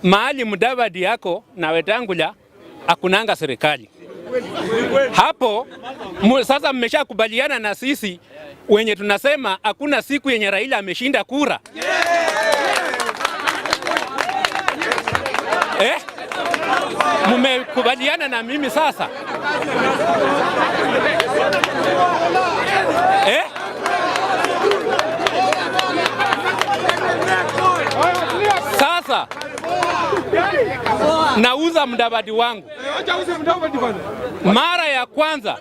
mahali Mudavadi yako na Wetangula hakunanga serikali. Hapo sasa mmeshakubaliana na sisi wenye tunasema hakuna siku yenye Raila ameshinda kura. Mmekubaliana na mimi sasa. Sasa nauza Mudavadi wangu. Mara ya kwanza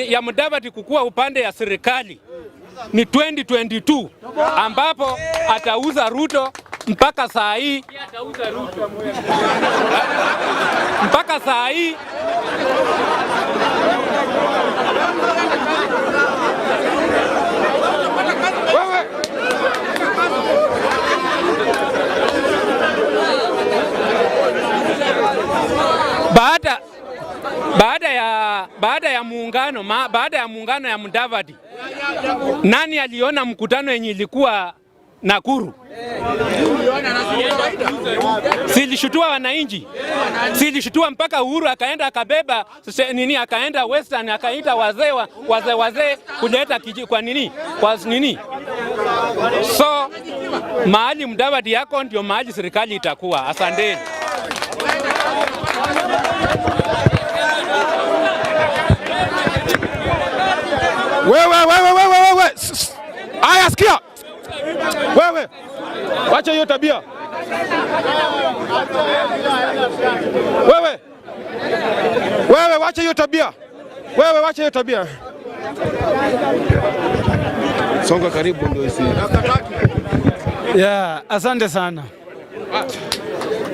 ya Mudavadi kukua upande ya serikali ni 2022 ambapo atauza Ruto mpaka saa hii. Mpaka saa hii baada ya muungano ya Mudavadi, nani aliona mkutano yenye ilikuwa Nakuru? Silishutua wananchi. Silishutua mpaka Uhuru akaenda akabeba akaenda Western akaita wazee kuleta kwa nini? Kwa nini? So mahali Mudavadi yako ndio mahali serikali itakuwa. Asanteni. Wewe. Aya, sikia. Wewe. Wacha hiyo tabia. Wewe wacha hiyo tabia. Wacha hiyo tabia. Songa karibu ndio isi. Asante sana.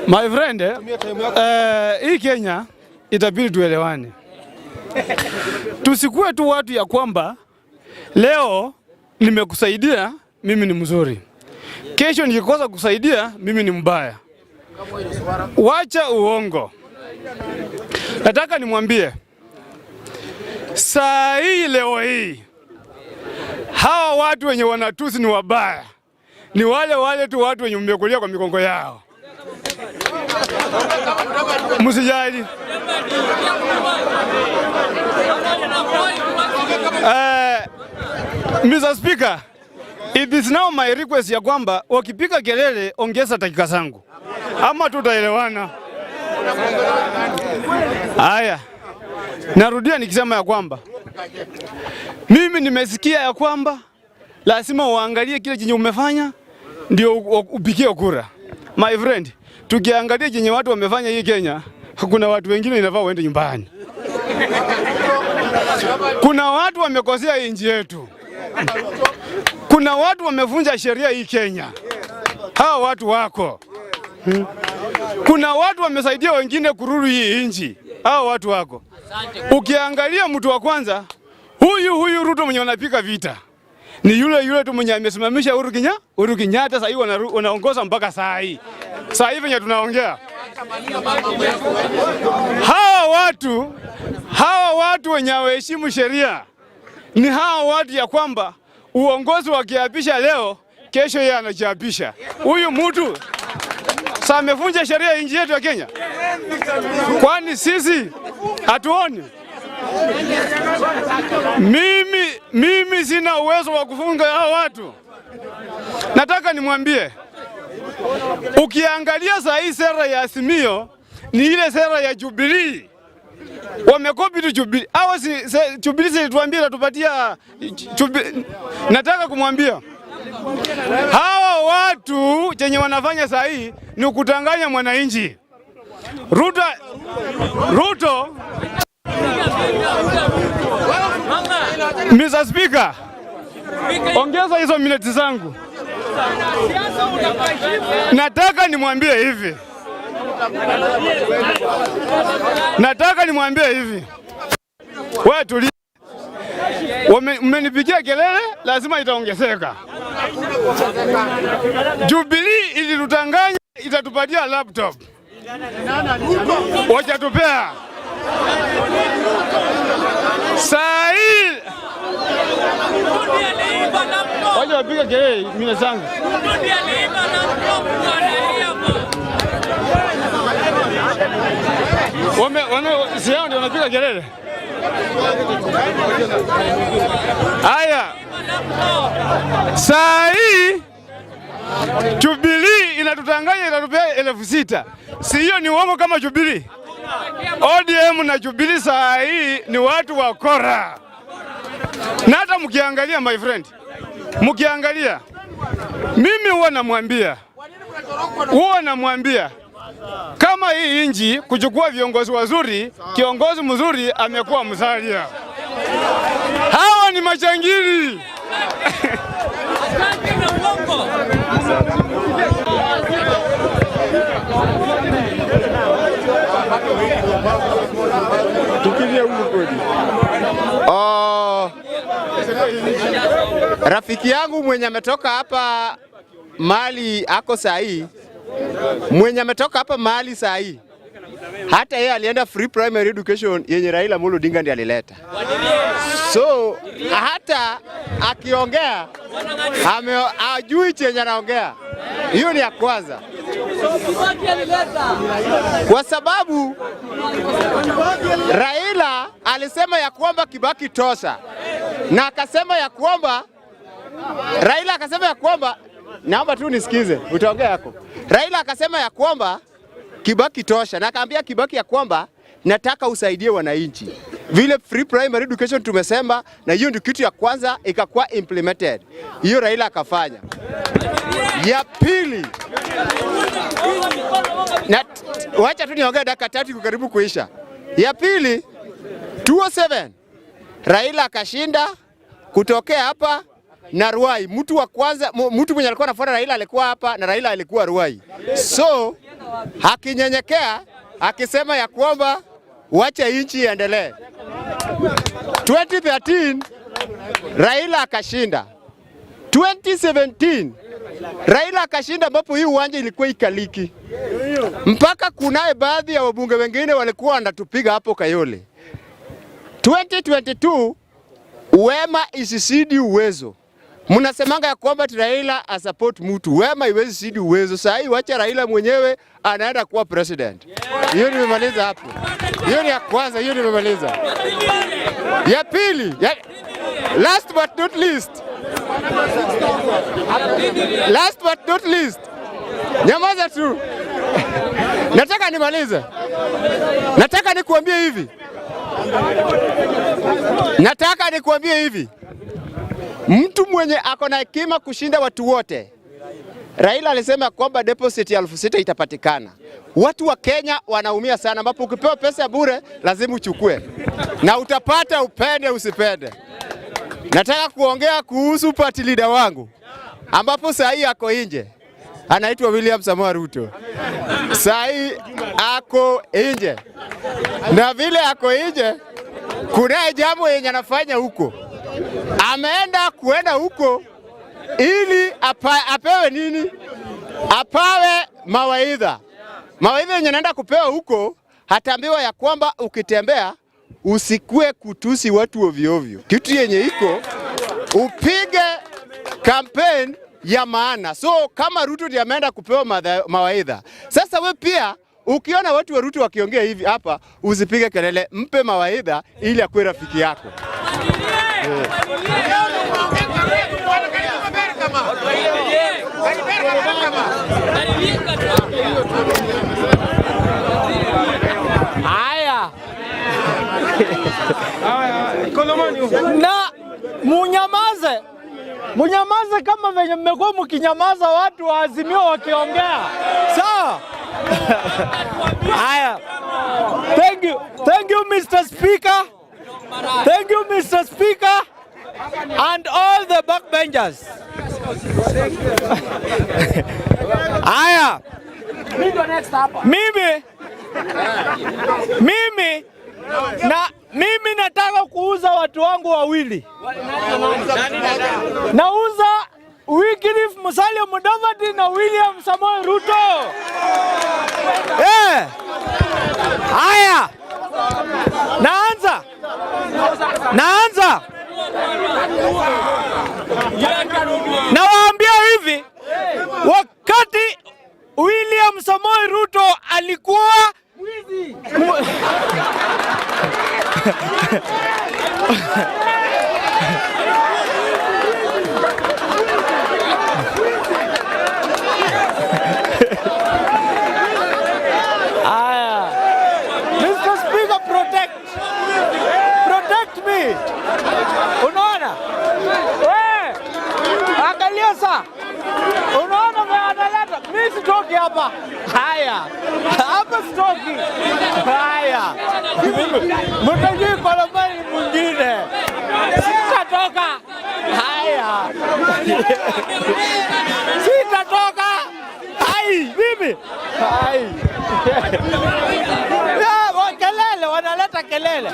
My friend, hii Kenya itabidi tuelewane. Tusikuwe tu watu ya kwamba leo nimekusaidia mimi ni mzuri, kesho nikikosa kusaidia mimi ni mbaya. Wacha uongo. Nataka nimwambie saa hii leo hii hawa watu wenye wanatusi ni wabaya, ni wale tu watu wenye mmekulia kwa mikongo yao. Msijali. Mr. Speaker, it is now my request ya kwamba wakipiga kelele ongeza dakika zangu ama tutaelewana. Haya, narudia nikisema ya kwamba mimi nimesikia ya kwamba lazima uangalie kile chenye umefanya ndio upigie kura. My friend, tukiangalia chenye watu wamefanya hii Kenya, kuna watu wengine inafaa waende nyumbani. Kuna watu wamekosea nchi yetu. Kuna watu wamevunja sheria hii Kenya. Hawa watu wako. Kuna watu wamesaidia wengine kurudi hii nchi. Hawa watu wako. Ukiangalia mtu wa kwanza, huyu Ruto mwenye anapika vita. ni yule tu mwenye amesimamisha Uhuru Kenyatta. Sasa hivi wanaongoza mpaka saa hii. Sasa hivi venye tunaongea, hawa watu wenye hawaheshimu sheria ni hawa watu ya kwamba uongozi wakiapisha leo, kesho yeye anajiapisha. Huyu mtu sasa amevunja sheria ya nchi yetu ya Kenya. Kwani sisi hatuoni? Mimi sina uwezo wa kufunga hao watu. Nataka nimwambie, ukiangalia saa hii sera ya Azimio ni ile sera ya Jubilee. Wamekopi tu Jubilee. Hawa Jubilee tuambie tupatia nataka kumwambia hawa watu chenye wanafanya saa hii ni kutanganya mwananchi. Ruto Mr. Speaker, ongeza hizo minutes zangu. Nataka nimwambie hivi. Wewe tulia. Mmenipigia kelele, lazima itaongezeka. Jubilee ilitutanganya itatupatia laptop. Wacha tupea. Saa hii wacha wapiga kelele mimi zangu. Sio ndio wanapiga kelele. Haya. Saa hii Jubilee inatutanganya itatupea 6,000. Si hiyo ni uongo kama Jubilee? ODM na Jubilee saa hii ni watu wa kora. Na hata mkiangalia my friend, mkiangalia mimi huwa namwambia kama hii inji kuchukua viongozi wazuri, kiongozi mzuri amekuwa Musalia. Hawa ni machangiri. Rafiki yangu mwenye ametoka hapa mahali ako sahi, mwenye ametoka hapa mahali sahi, hata yeye alienda free primary education yenye Raila Odinga ndiye alileta. So hata akiongea hajui chenye anaongea. Hiyo ni ya kwanza. Kwa sababu Raila alisema ya kwamba Kibaki tosha, na akasema ya kwamba Raila akasema ya kwamba, naomba tu nisikize, utaongea yako. Raila akasema ya kwamba Kibaki tosha, na akaambia Kibaki ya kwamba nataka usaidie wananchi. Vile free primary education tumesema, na hiyo ndio kitu ya kwanza ikakuwa implemented. Hiyo Raila akafanya. Ya pili, na wacha tu niongee dakika 3 kukaribu kuisha. Ya pili, 2007 Raila akashinda kutokea hapa na Ruai. Mtu wa kwanza, mtu mwenye alikuwa anafuata Raila alikuwa hapa na Raila alikuwa Ruai. So hakinyenyekea akisema ya kwamba wacha inchi iendelee. 2013 Raila akashinda. 2017 Raila akashinda, ambapo hii uwanja ilikuwa ikaliki. Mpaka kunaye baadhi ya wabunge wengine walikuwa wanatupiga hapo Kayole. 2022 wema isizidi uwezo. Mnasemanga ya kwamba Raila asupport mtu, wema iwezi zidi uwezo. Sasa hii wacha Raila mwenyewe anaenda kuwa president. Hiyo nimemaliza hapo. Hiyo ni ya kwanza, hiyo nimemaliza. Ya pili, last but not least. Nyamaza tu. Nataka nimalize. Nataka nikuambie hivi. Mtu mwenye ako na hekima kushinda watu wote. Raila alisema kwamba deposit ya 6,000 itapatikana. Watu wa Kenya wanaumia sana, ambapo ukipewa pesa bure lazima uchukue. Na utapata upende usipende. Nataka kuongea kuhusu party leader wangu, ambapo saa hii ako nje. Anaitwa William Samoei Ruto. Saa hii ako nje. Na vile ako nje, kuna jambo yenye anafanya huko. ameenda huko ili apewe nini? Apawe mawaidha. Mawaidha yenye anaenda kupewa huko, hataambiwa ya kwamba ukitembea usikue kutusi watu ovyo ovyo. Kitu yenye iko upige campaign ya maana. So kama Ruto ndiye ameenda kupewa mawaidha, sasa we pia ukiona watu wa Ruto wakiongea hivi hapa, usipige kelele, mpe mawaidha ili akue rafiki yako. Haya. Na munyamaze kama venye mmekuwa mkinyamaza watu wa Azimio wakiongea. Sawa? Haya. Thank you Mr. Speaker. Thank you Mr. Speaker and all the backbenchers. Haya. Mimi nataka kuuza watu wangu wawili. Nauza Wycliffe Musalia Mudavadi na William Samoei Ruto. Haya. Naanza. Nawaambia hivi, wakati William Samoei Ruto alikuwa Mr. Speaker, protect me. Unaona? Angalia sasa. Unaona analeta. Mimi sitoki hapa. Haya. Hapa sitoki. Haya. Mutahi kwa labani mwingine. Sitatoka. Haya. Sitatoka. Hai, bibi. Hai. Kelele, wanaleta kelele.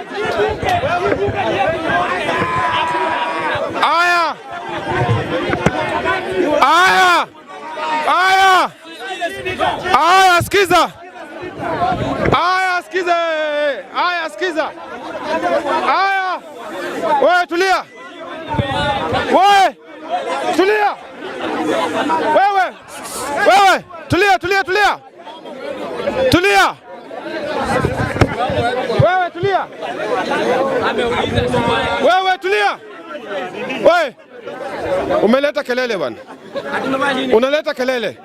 Aya, sikiza. Wewe tulia. Wewe tulia. Wewe tulia. Wewe umeleta kelele bwana. Unaleta kelele.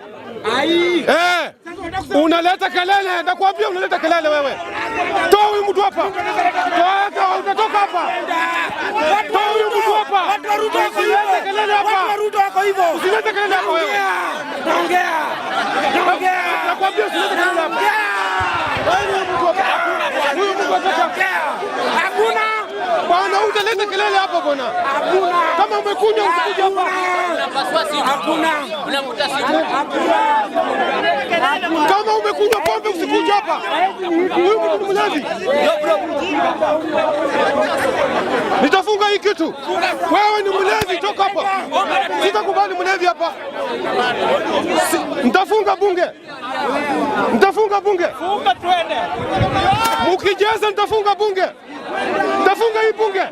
Unaleta kelele. Nakwambia unaleta kelele wewe. Toa huyu mtu hapa. Utatoka hapa. Toa huyu mtu hapa. Usilete kelele hapa. Ruto wako hivyo. Usilete kelele hapa wewe. Ongea. Nakwambia usilete kelele hapa. Huyu mtu hapa. Hakuna. Bwana utaleta kelele hapa bwana. Hakuna. Kama umekuja usikuja hapa. Hakuna. Unavuta simu. Kama umekuja pombe usikuja hapa. Huyu mtu ni mlevi. Nitafunga hii kitu. Wewe ni mlevi, toka hapa. Sitakubali mlevi hapa. Nitafunga bunge. Funga twende. Mukijeza nitafunga bunge. Nitafunga hii bunge.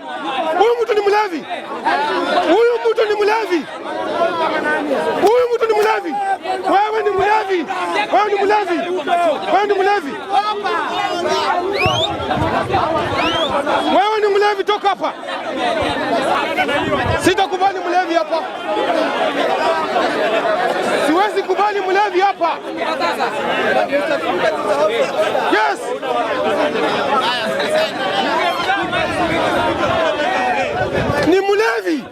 Huyu mtu ni mlevi. Wewe ni mlevi, toka hapa. Sitakubali mlevi hapa. Siwezi kubali mlevi hapa. Yes. Ni mlevi.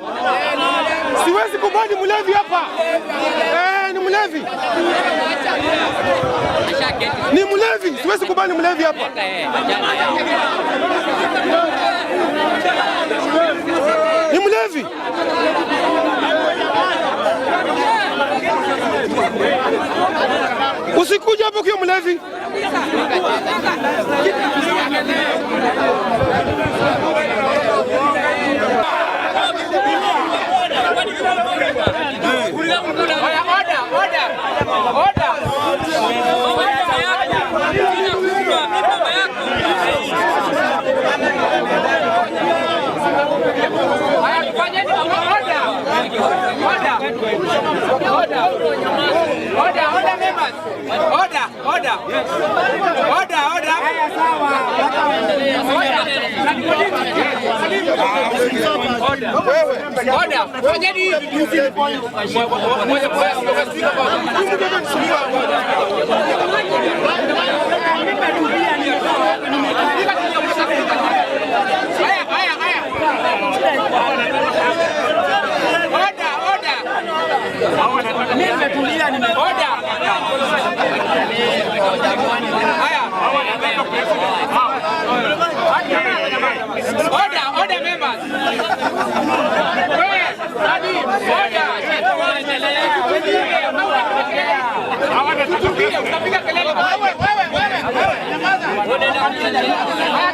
Siwezi kubali mlevi hapa. Ni mlevi. Siwezi kubali mlevi hapa. Ni mlevi. Usikuja hapo kwa mlevi.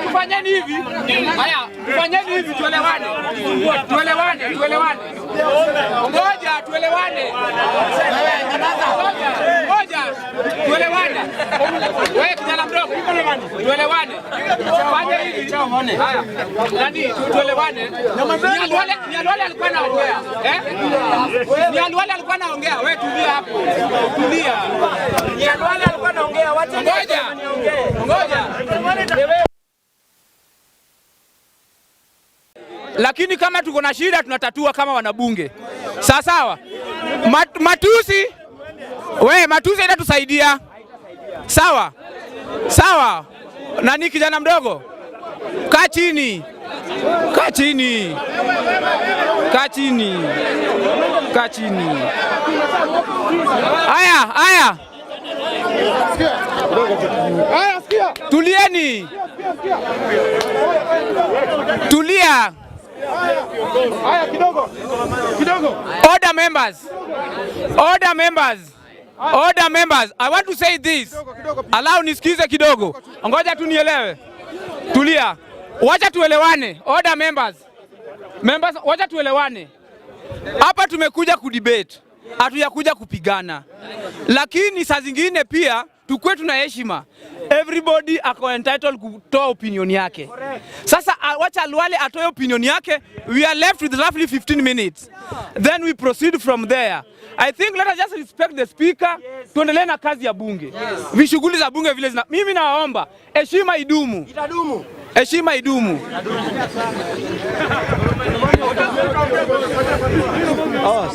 Tufanyeni hivi. Haya, tufanyeni hivi tuelewane. Ngoja tuelewane. Wewe kijana mdogo, tuelewane. Fanya hivi. Haya. Nani tuelewane? Nyalwale alikuwa anaongea. Nyalwale alikuwa anaongea. Wewe tulia hapo. Tulia. Nyalwale alikuwa anaongea. Wacha ngoja. Lakini kama tuko na shida tunatatua kama wanabunge. Sawa. Matusi itatusaidia. Sawa. Nani kijana mdogo? Kaa chini. Haya. Tulieni. Tulia. Haya kidogo. Order members. I want to say this. Allow nisikize kidogo. Ngoja tu nielewe. Tulia. Wacha tuelewane. Order members. Wacha tuelewane. Hapa tumekuja kudebate. Hatujakuja kupigana. Lakini saa zingine pia tukue tuna heshima. Everybody ako entitled kutoa opinion yake. Sasa wacha Alwale atoe opinion yake. We are left with roughly 15 minutes. Then we proceed from there. I think let us just respect the speaker. Tuendelee na kazi ya bunge. Vishughuli za bunge vile zina. Mimi naomba heshima idumu. Heshima idumu.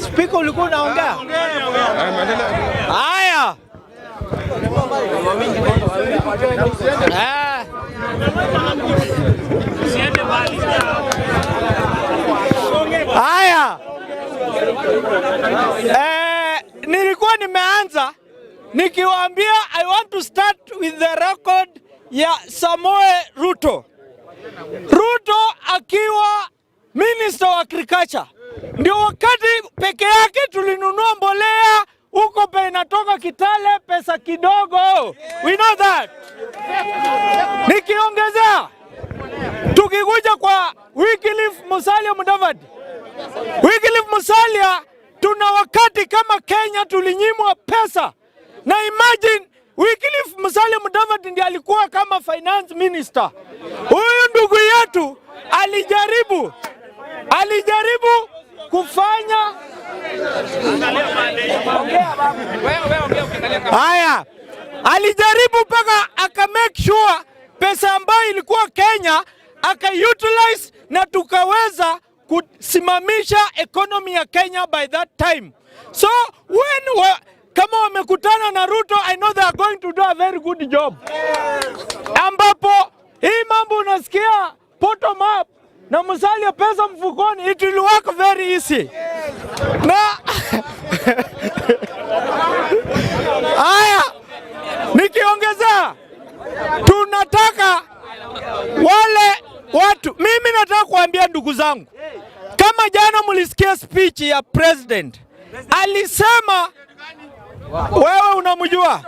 Speaker ulikuwa unaongea. Haya. Haya. Nilikuwa nimeanza nikiwaambia I want to start with the record ya Ruto. Ruto akiwa Minister wa Agriculture. Ndio wakati peke yake tulinunua mbolea huko pe inatoka Kitale pesa kidogo. We know that. Nikiongezea tukikuja kwa Wycliffe Musalia Mudavadi. Wycliffe Musalia tuna wakati kama Kenya tulinyimwa pesa. Na imagine Wycliffe Musalia Mudavadi ndiye alikuwa kama finance minister. Huyu ndugu yetu alijaribu kufanya haya, alijaribu mpaka aka make sure pesa ambayo ilikuwa Kenya aka utilize na tukaweza kusimamisha economy ya Kenya by that time. So kama wamekutana na Ruto, I know they are going to do a very good job. Ambapo hii mambo unasikia bottom up na Musalia pesa mfukoni, it will work very easy. Na haya, nikiongeza tunataka wale watu, mimi nataka kuambia ndugu zangu, kama jana mlisikia speech ya president, alisema, wewe unamjua,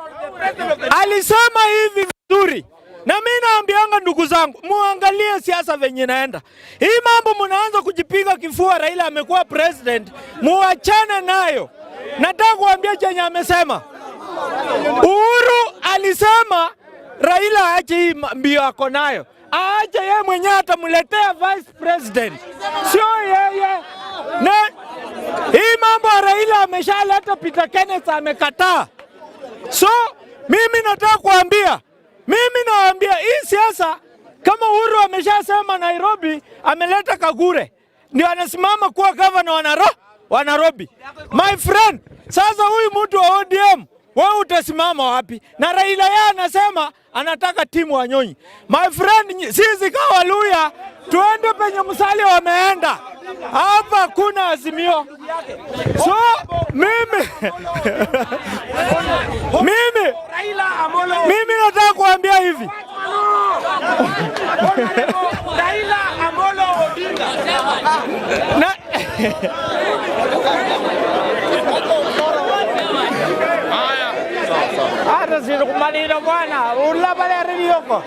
alisema hivi vizuri. Na mimi naambianga ndugu zangu, muangalie siasa venye naenda. Hii mambo mnaanza kujipiga kifua Raila amekuwa president, muachane nayo. Nataka kuambia chenye amesema. Uhuru alisema Raila aache hii mbio ako nayo. Aache yeye mwenyewe atamletea vice president. Sio yeye. Na hii mambo Raila ameshaleta, Peter Kenneth amekataa. So mimi nataka kuambia, nawaambia hii siasa kama Uhuru ameshasema Nairobi ameleta Kagure ndio anasimama kuwa governor wa Nairobi. My friend, sasa huyu mtu wa ODM wewe utasimama wapi? Na Raila yeye anasema anataka timu Wanyonyi. My friend, sisi kama Waluya tuende penye Musalia wameenda. Hapa kuna Azimio. So mimi nataka kuambia hivi. Raila Amolo Odinga. Hata sisi kumalina bwana, ula pale redioko.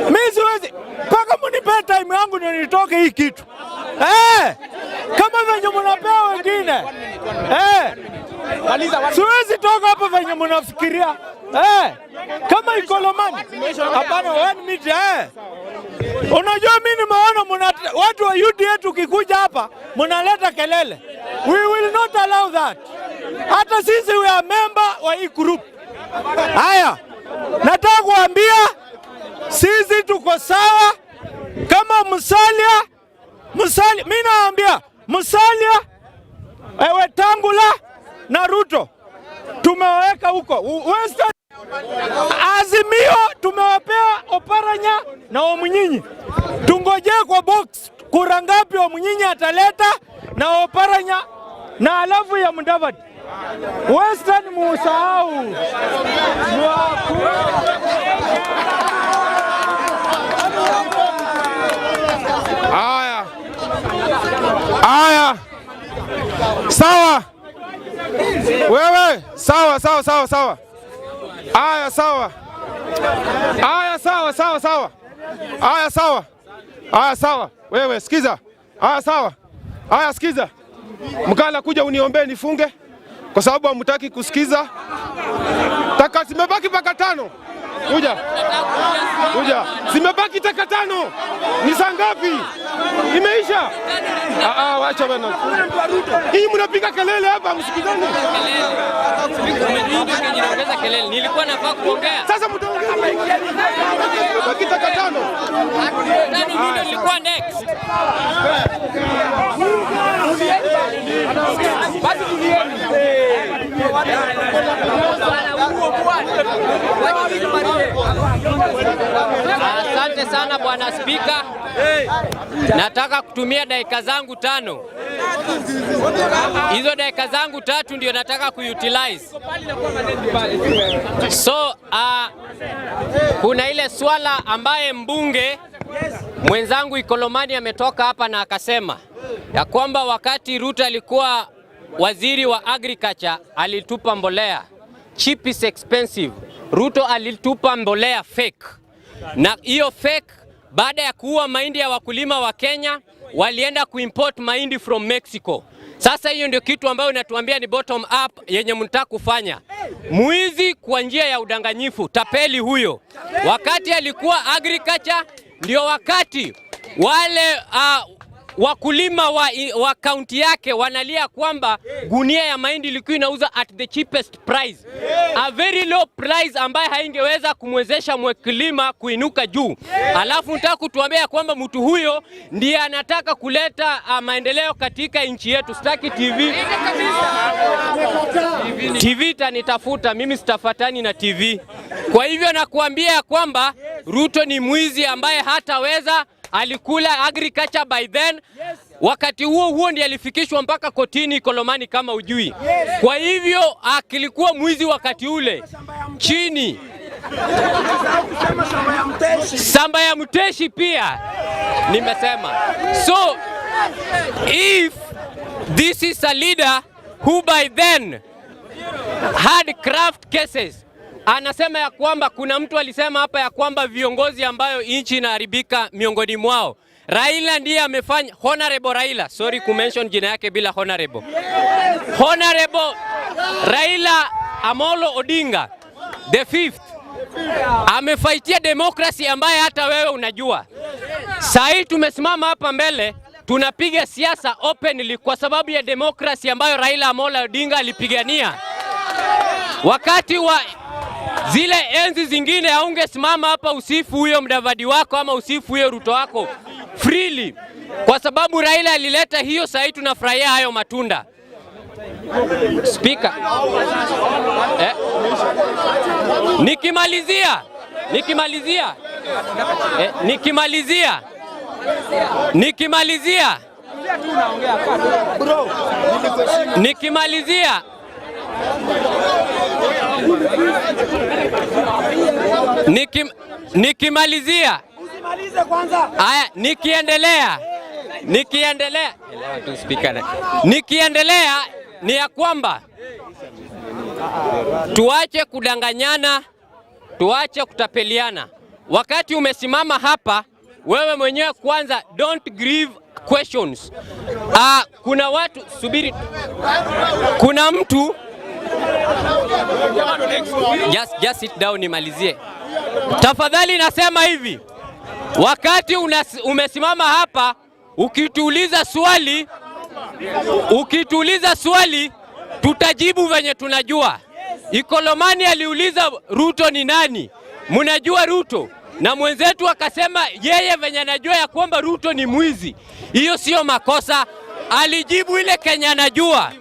Mimi siwezi paka munipe time yangu ndio nitoke hii kitu. Kama venye mnapewa wengine. Siwezi toka hapa venye mnafikiria. Kama ikolomani. Hapana 1 minute. Unajua mimi nimeona watu wa UDA tukikuja hapa mnaleta kelele. We will not allow that. Hata sisi we are member wa hii group. Haya. Nataka kuambia sisi tuko sawa kama Musalia, mimi naambia Musalia, Wetangula na Ruto tumeweka huko. Western Azimio tumewapea Oparanya na Omunyinyi. Tungojee kwa box kura ngapi Omunyinyi ataleta na Oparanya na alafu ya Mudavadi. Western musahau. Aya. Sawa. Wewe, sawa. Aya, sawa. Wewe, sikiza. Aya, sawa. Aya, sikiza. Mkala kuja uniombee nifunge kwa sababu hamtaki kusikiza. Taka zimebaki paka 5. Kuja. Zimebaki taka 5. Ni saa ngapi? Imeisha. Wacha bana. Hii mnapiga kelele hapa msikizani. Kelele. Nilikuwa nafaa kuongea. Sasa mtaongea. Zimebaki taka 5. Mimi nilikuwa next. Basi tulieni. Asante sana Bwana Spika. Nataka kutumia dakika zangu 5. Hizo dakika zangu 3 ndio nataka kuutilize. So, kuna ile swala ambaye mbunge mwenzangu Ikolomani ametoka hapa na akasema ya kwamba wakati Ruto alikuwa waziri wa agriculture alitupa mbolea cheap is expensive. Ruto alitupa mbolea fake, na hiyo fake baada ya kuua mahindi ya wakulima wa Kenya walienda kuimport mahindi from Mexico. Sasa hiyo ndio kitu ambayo inatuambia ni bottom up yenye mnataka kufanya. Mwizi kwa njia ya udanganyifu, tapeli huyo. Wakati alikuwa agriculture ndio wakati wale wakulima wa kaunti yake wanalia kwamba gunia ya mahindi ilikuwa inauza at the cheapest price, a very low price ambaye haingeweza kumwezesha mkulima kuinuka juu. Alafu nataka kutuambia kwamba mtu huyo ndiye anataka kuleta maendeleo katika nchi yetu. Sitaki TV tanitafuta, mimi sitafatani na TV. Kwa hivyo nakuambia kwamba Ruto ni mwizi ambaye hataweza. Alikula agriculture by then. Wakati huo ndiye alifikishwa mpaka kotini Ikolomani kama ujui. Kwa hivyo akilikuwa mwizi wakati ule chini. Samba ya mteshi pia nimesema. So if this is a leader who by then had craft cases, anasema ya kwamba kuna mtu alisema hapa ya kwamba viongozi ambayo nchi inaharibika miongoni mwao. Raila ndiye amefanya, Honorable Raila, sorry kumention jina yake bila honorable. Honorable Raila Amolo Odinga, the fifth, amefaitia demokrasi ambaye hata wewe unajua. Sasa tumesimama hapa mbele, tunapiga siasa openly kwa sababu ya demokrasi ambayo Raila Amolo Odinga alipigania. Wakati wa zile enzi zingine haungesimama hapa usifu huyo mdavadi wako ama usifu huyo Ruto wako freely. Kwa sababu Raila alileta hiyo, sasa tunafurahia hayo matunda. Speaker. Nikimalizia. Haya, nikiendelea ni ya kwamba tuache kudanganyana, tuache kutapeliana. Wakati umesimama hapa, wewe mwenyewe kwanza don't grieve questions. Kuna watu, subiri, kuna mtu, just sit down nimalizie. Tafadhali nasema hivi, wakati umesimama hapa, ukituuliza swali, tutajibu venye tunajua. Ikolomani aliuliza Ruto ni nani? Mnajua Ruto? Na mwenzetu akasema yeye venye anajua ya kwamba Ruto ni mwizi. Hiyo sio makosa. Alijibu ile Kenya anajua.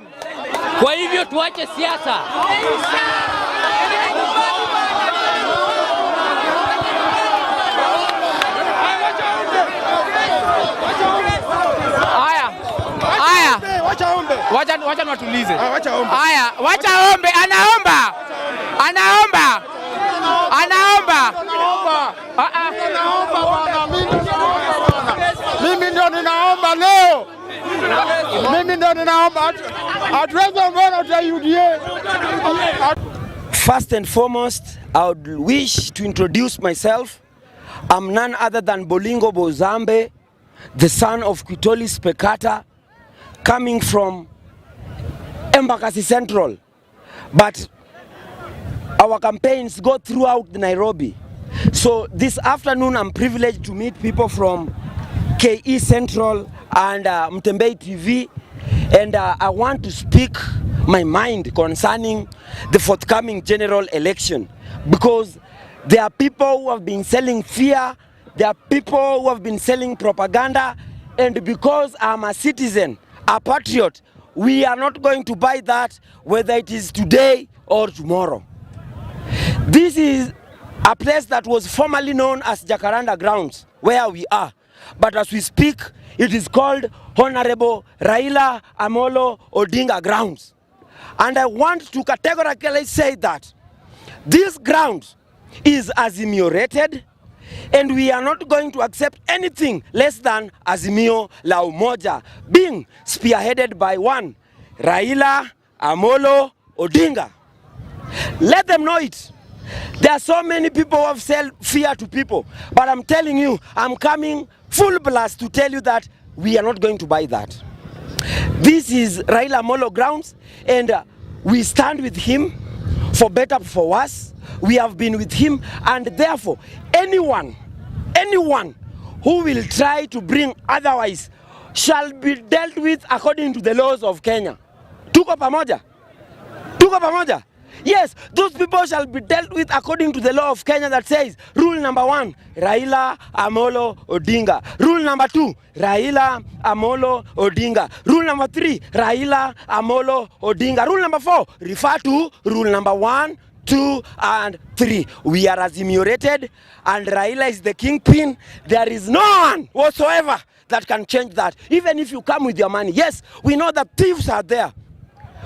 Kwa hivyo tuache siasa. Wacha watulize. Haya, wacha ombe, anaomba. Mimi ndio ninaomba leo. First and foremost, I would wish to introduce myself. I'm none other than Bolingo Bozambe, the son of Kwitoli Spekata, coming from Embakasi Central, but our campaigns go throughout Nairobi. So this afternoon I'm privileged to meet people from KE Central and Mutembei TV, and I want to speak my mind concerning the forthcoming general election, because there are people who have been selling fear, there are people who have been selling propaganda, and because I'm a citizen, a patriot, we are not going to buy that, whether it is today or tomorrow. This is a place that was formerly known as Jacaranda grounds, where we are. But as we speak, it is called Honorable Raila Amolo Odinga grounds. And I want to categorically say that this ground is Azimio rated, and we are not going to accept anything less than Azimio la Umoja, being spearheaded by one, Raila Amolo Odinga. Let them know it. There are so many people who have sold fear to people, but I'm telling you, I'm coming full blast to tell you that we are not going to buy that. This is Raila Amolo grounds, and we stand with him for better, for worse. We have been with him, and therefore anyone who will try to bring otherwise shall be dealt with according to the laws of Kenya. Tuko pamoja? Yes, those people shall be dealt with according to the law of Kenya that says, rule number 1, Raila Amolo Odinga. Rule number 2, Raila Amolo Odinga. Rule number 3, Raila Amolo Odinga. Rule number 4, refer to rule number 1, 2, and 3. We are assimilated, and Raila is the kingpin. There is no one whatsoever that can change that. Even if you come with your money. Yes, we know that thieves are there.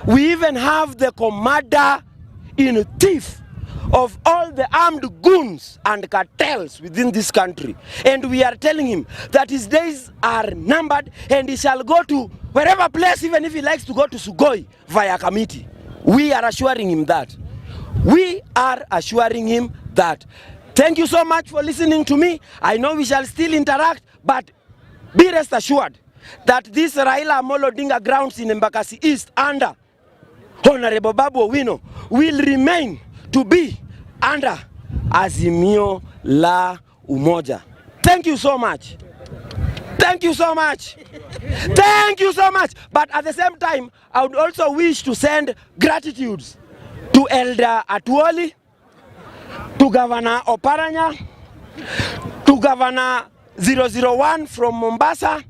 We even have the commander in thief of all the armed goons and cartels within this country. And we are telling him that his days are numbered, and he shall go to wherever place, even if he likes to go to Sugoi via committee. We are assuring him that. Thank you so much for listening to me. I know we shall still interact, but be rest assured that this Raila Amolo Odinga grounds in Embakasi East under Honorable Babu Owino will remain to be under Azimio la Umoja. Thank you so much. Thank you so much. Thank you so much. But at the same time, I would also wish to send gratitudes to Elder Atuoli, to Governor Oparanya, to Governor 001 from Mombasa,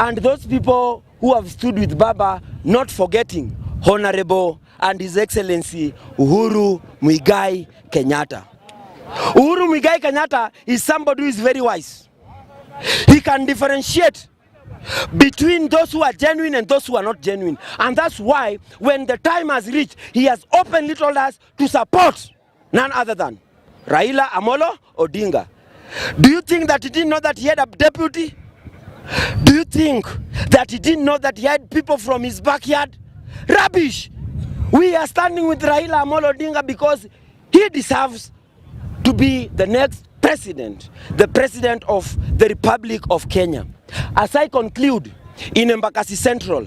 and those people who have stood with Baba, not forgetting Honorable and His Excellency Uhuru Muigai Kenyatta. Uhuru Muigai Kenyatta is somebody who is very wise. He can differentiate between those who are genuine and those who are not genuine. And that's why when the time has reached, he has openly told us to support none other than Raila Amolo Odinga. Do you think that he didn't know that he had a deputy? Do you think that he didn't know that he had people from his backyard? Rubbish! We are standing with Raila Amolo Odinga because he deserves to be the next president, the president of the Republic of Kenya. As I conclude, in Embakasi Central,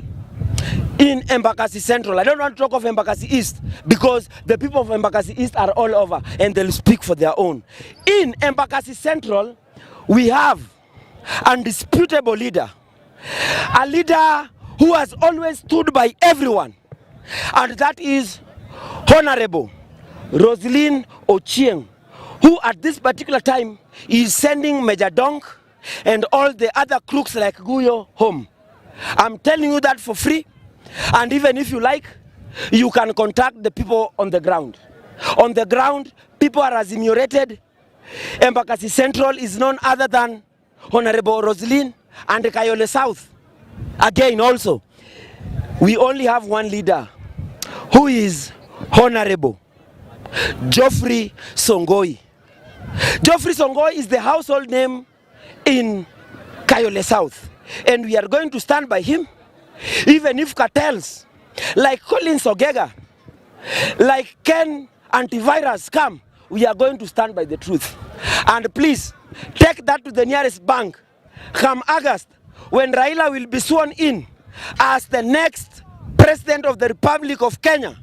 I don't want to talk of Embakasi East because the people of Embakasi East are all over and they'll speak for their own. In Embakasi Central, we have an undisputable leader, a leader who has always stood by everyone, and that is Honorable Roselyn Ochieng, who at this particular time is sending Major Donk and all the other crooks like Guyo home. I'm telling you that for free, and even if you like, you can contact the people on the ground. On the ground, people are assimilated. Embakasi Central is none other than Honorable Roselyn and Kayole South. Again also, we only have one leader, who is Honorable Geoffrey Songoi. Geoffrey Songoi is the household name in Kayole South, and we are going to stand by him, even if cartels like Collins Ogega, like Ken Antivirus come, we are going to stand by the truth. And please, take that to the nearest bank. Come August, when Raila will be sworn in as the next President of the Republic of Kenya,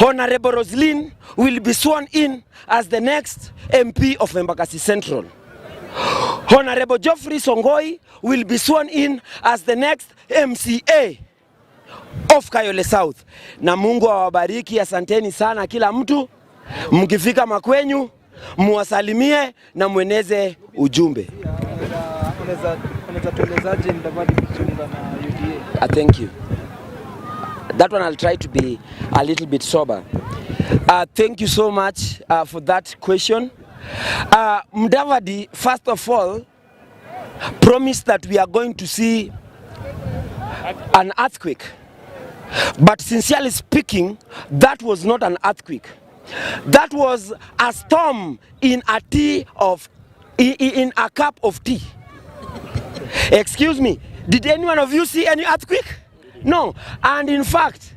Honorable Roselyn will be sworn in as the next MP of Embakasi Central. Honorable Geoffrey Songoi will be sworn in as the next MCA of Kayole South. Na Mungu awabariki, asanteni sana kila mtu. Mkifika makwenyu, muwasalimie na mweneze ujumbe. Thank you. That one I'll try to be a little bit sober. Thank you so much for that question. Mudavadi, first of all, promised that we are going to see an earthquake. But sincerely speaking, that was not an earthquake. That was a storm in a cup of tea. Excuse me, did any one of you see any earthquake? No. And in fact,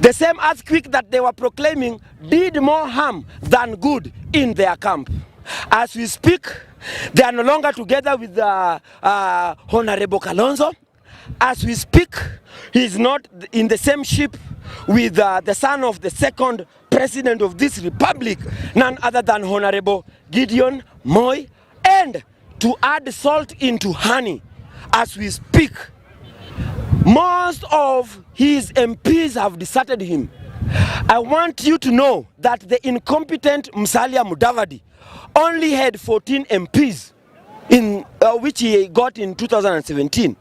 the same earthquake that they were proclaiming did more harm than good in their camp. As we speak, they are no longer together with Honorable Kalonzo. As we speak, he is not in the same ship with the son of the second president of this republic, none other than Honorable Gideon Moi. And to add salt into honey, as we speak, most of his MPs have deserted him. I want you to know that the incompetent Musalia Mudavadi only had 14 MPs, which he got in 2017.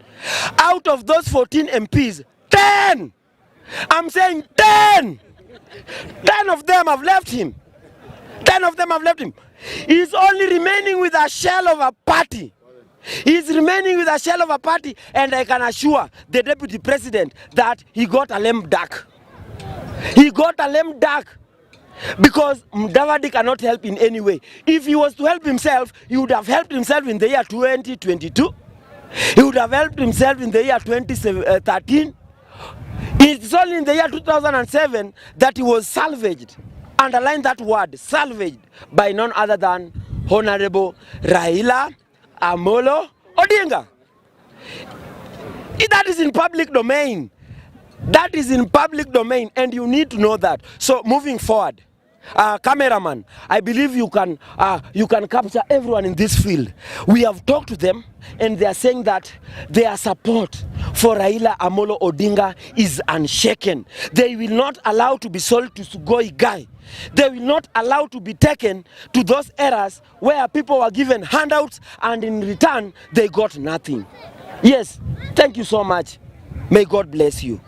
Out of those 14 MPs, 10, I'm saying 10 of them have left him. 10 of them have left him. He's only remaining with a shell of a party. He's remaining with a shell of a party, and I can assure the deputy president that he got a lame duck. He got a lame duck because Mudavadi cannot help in any way. If he was to help himself, he would have helped himself in the year 2022. He would have helped himself in the year 2013. It's only in the year 2007 that he was salvaged. Underline that word, salvaged, by none other than Honorable Raila Amolo Odinga. That is in public domain. That is in public domain, and you need to know that. So moving forward, cameraman, I believe you can capture everyone in this field. We have talked to them, and they are saying that their support for Raila Amolo Odinga is unshaken. They will not allow to be sold to Sugoi guy. They will not allow to be taken to those eras where people were given handouts and in return they got nothing. Yes, thank you so much. May God bless you.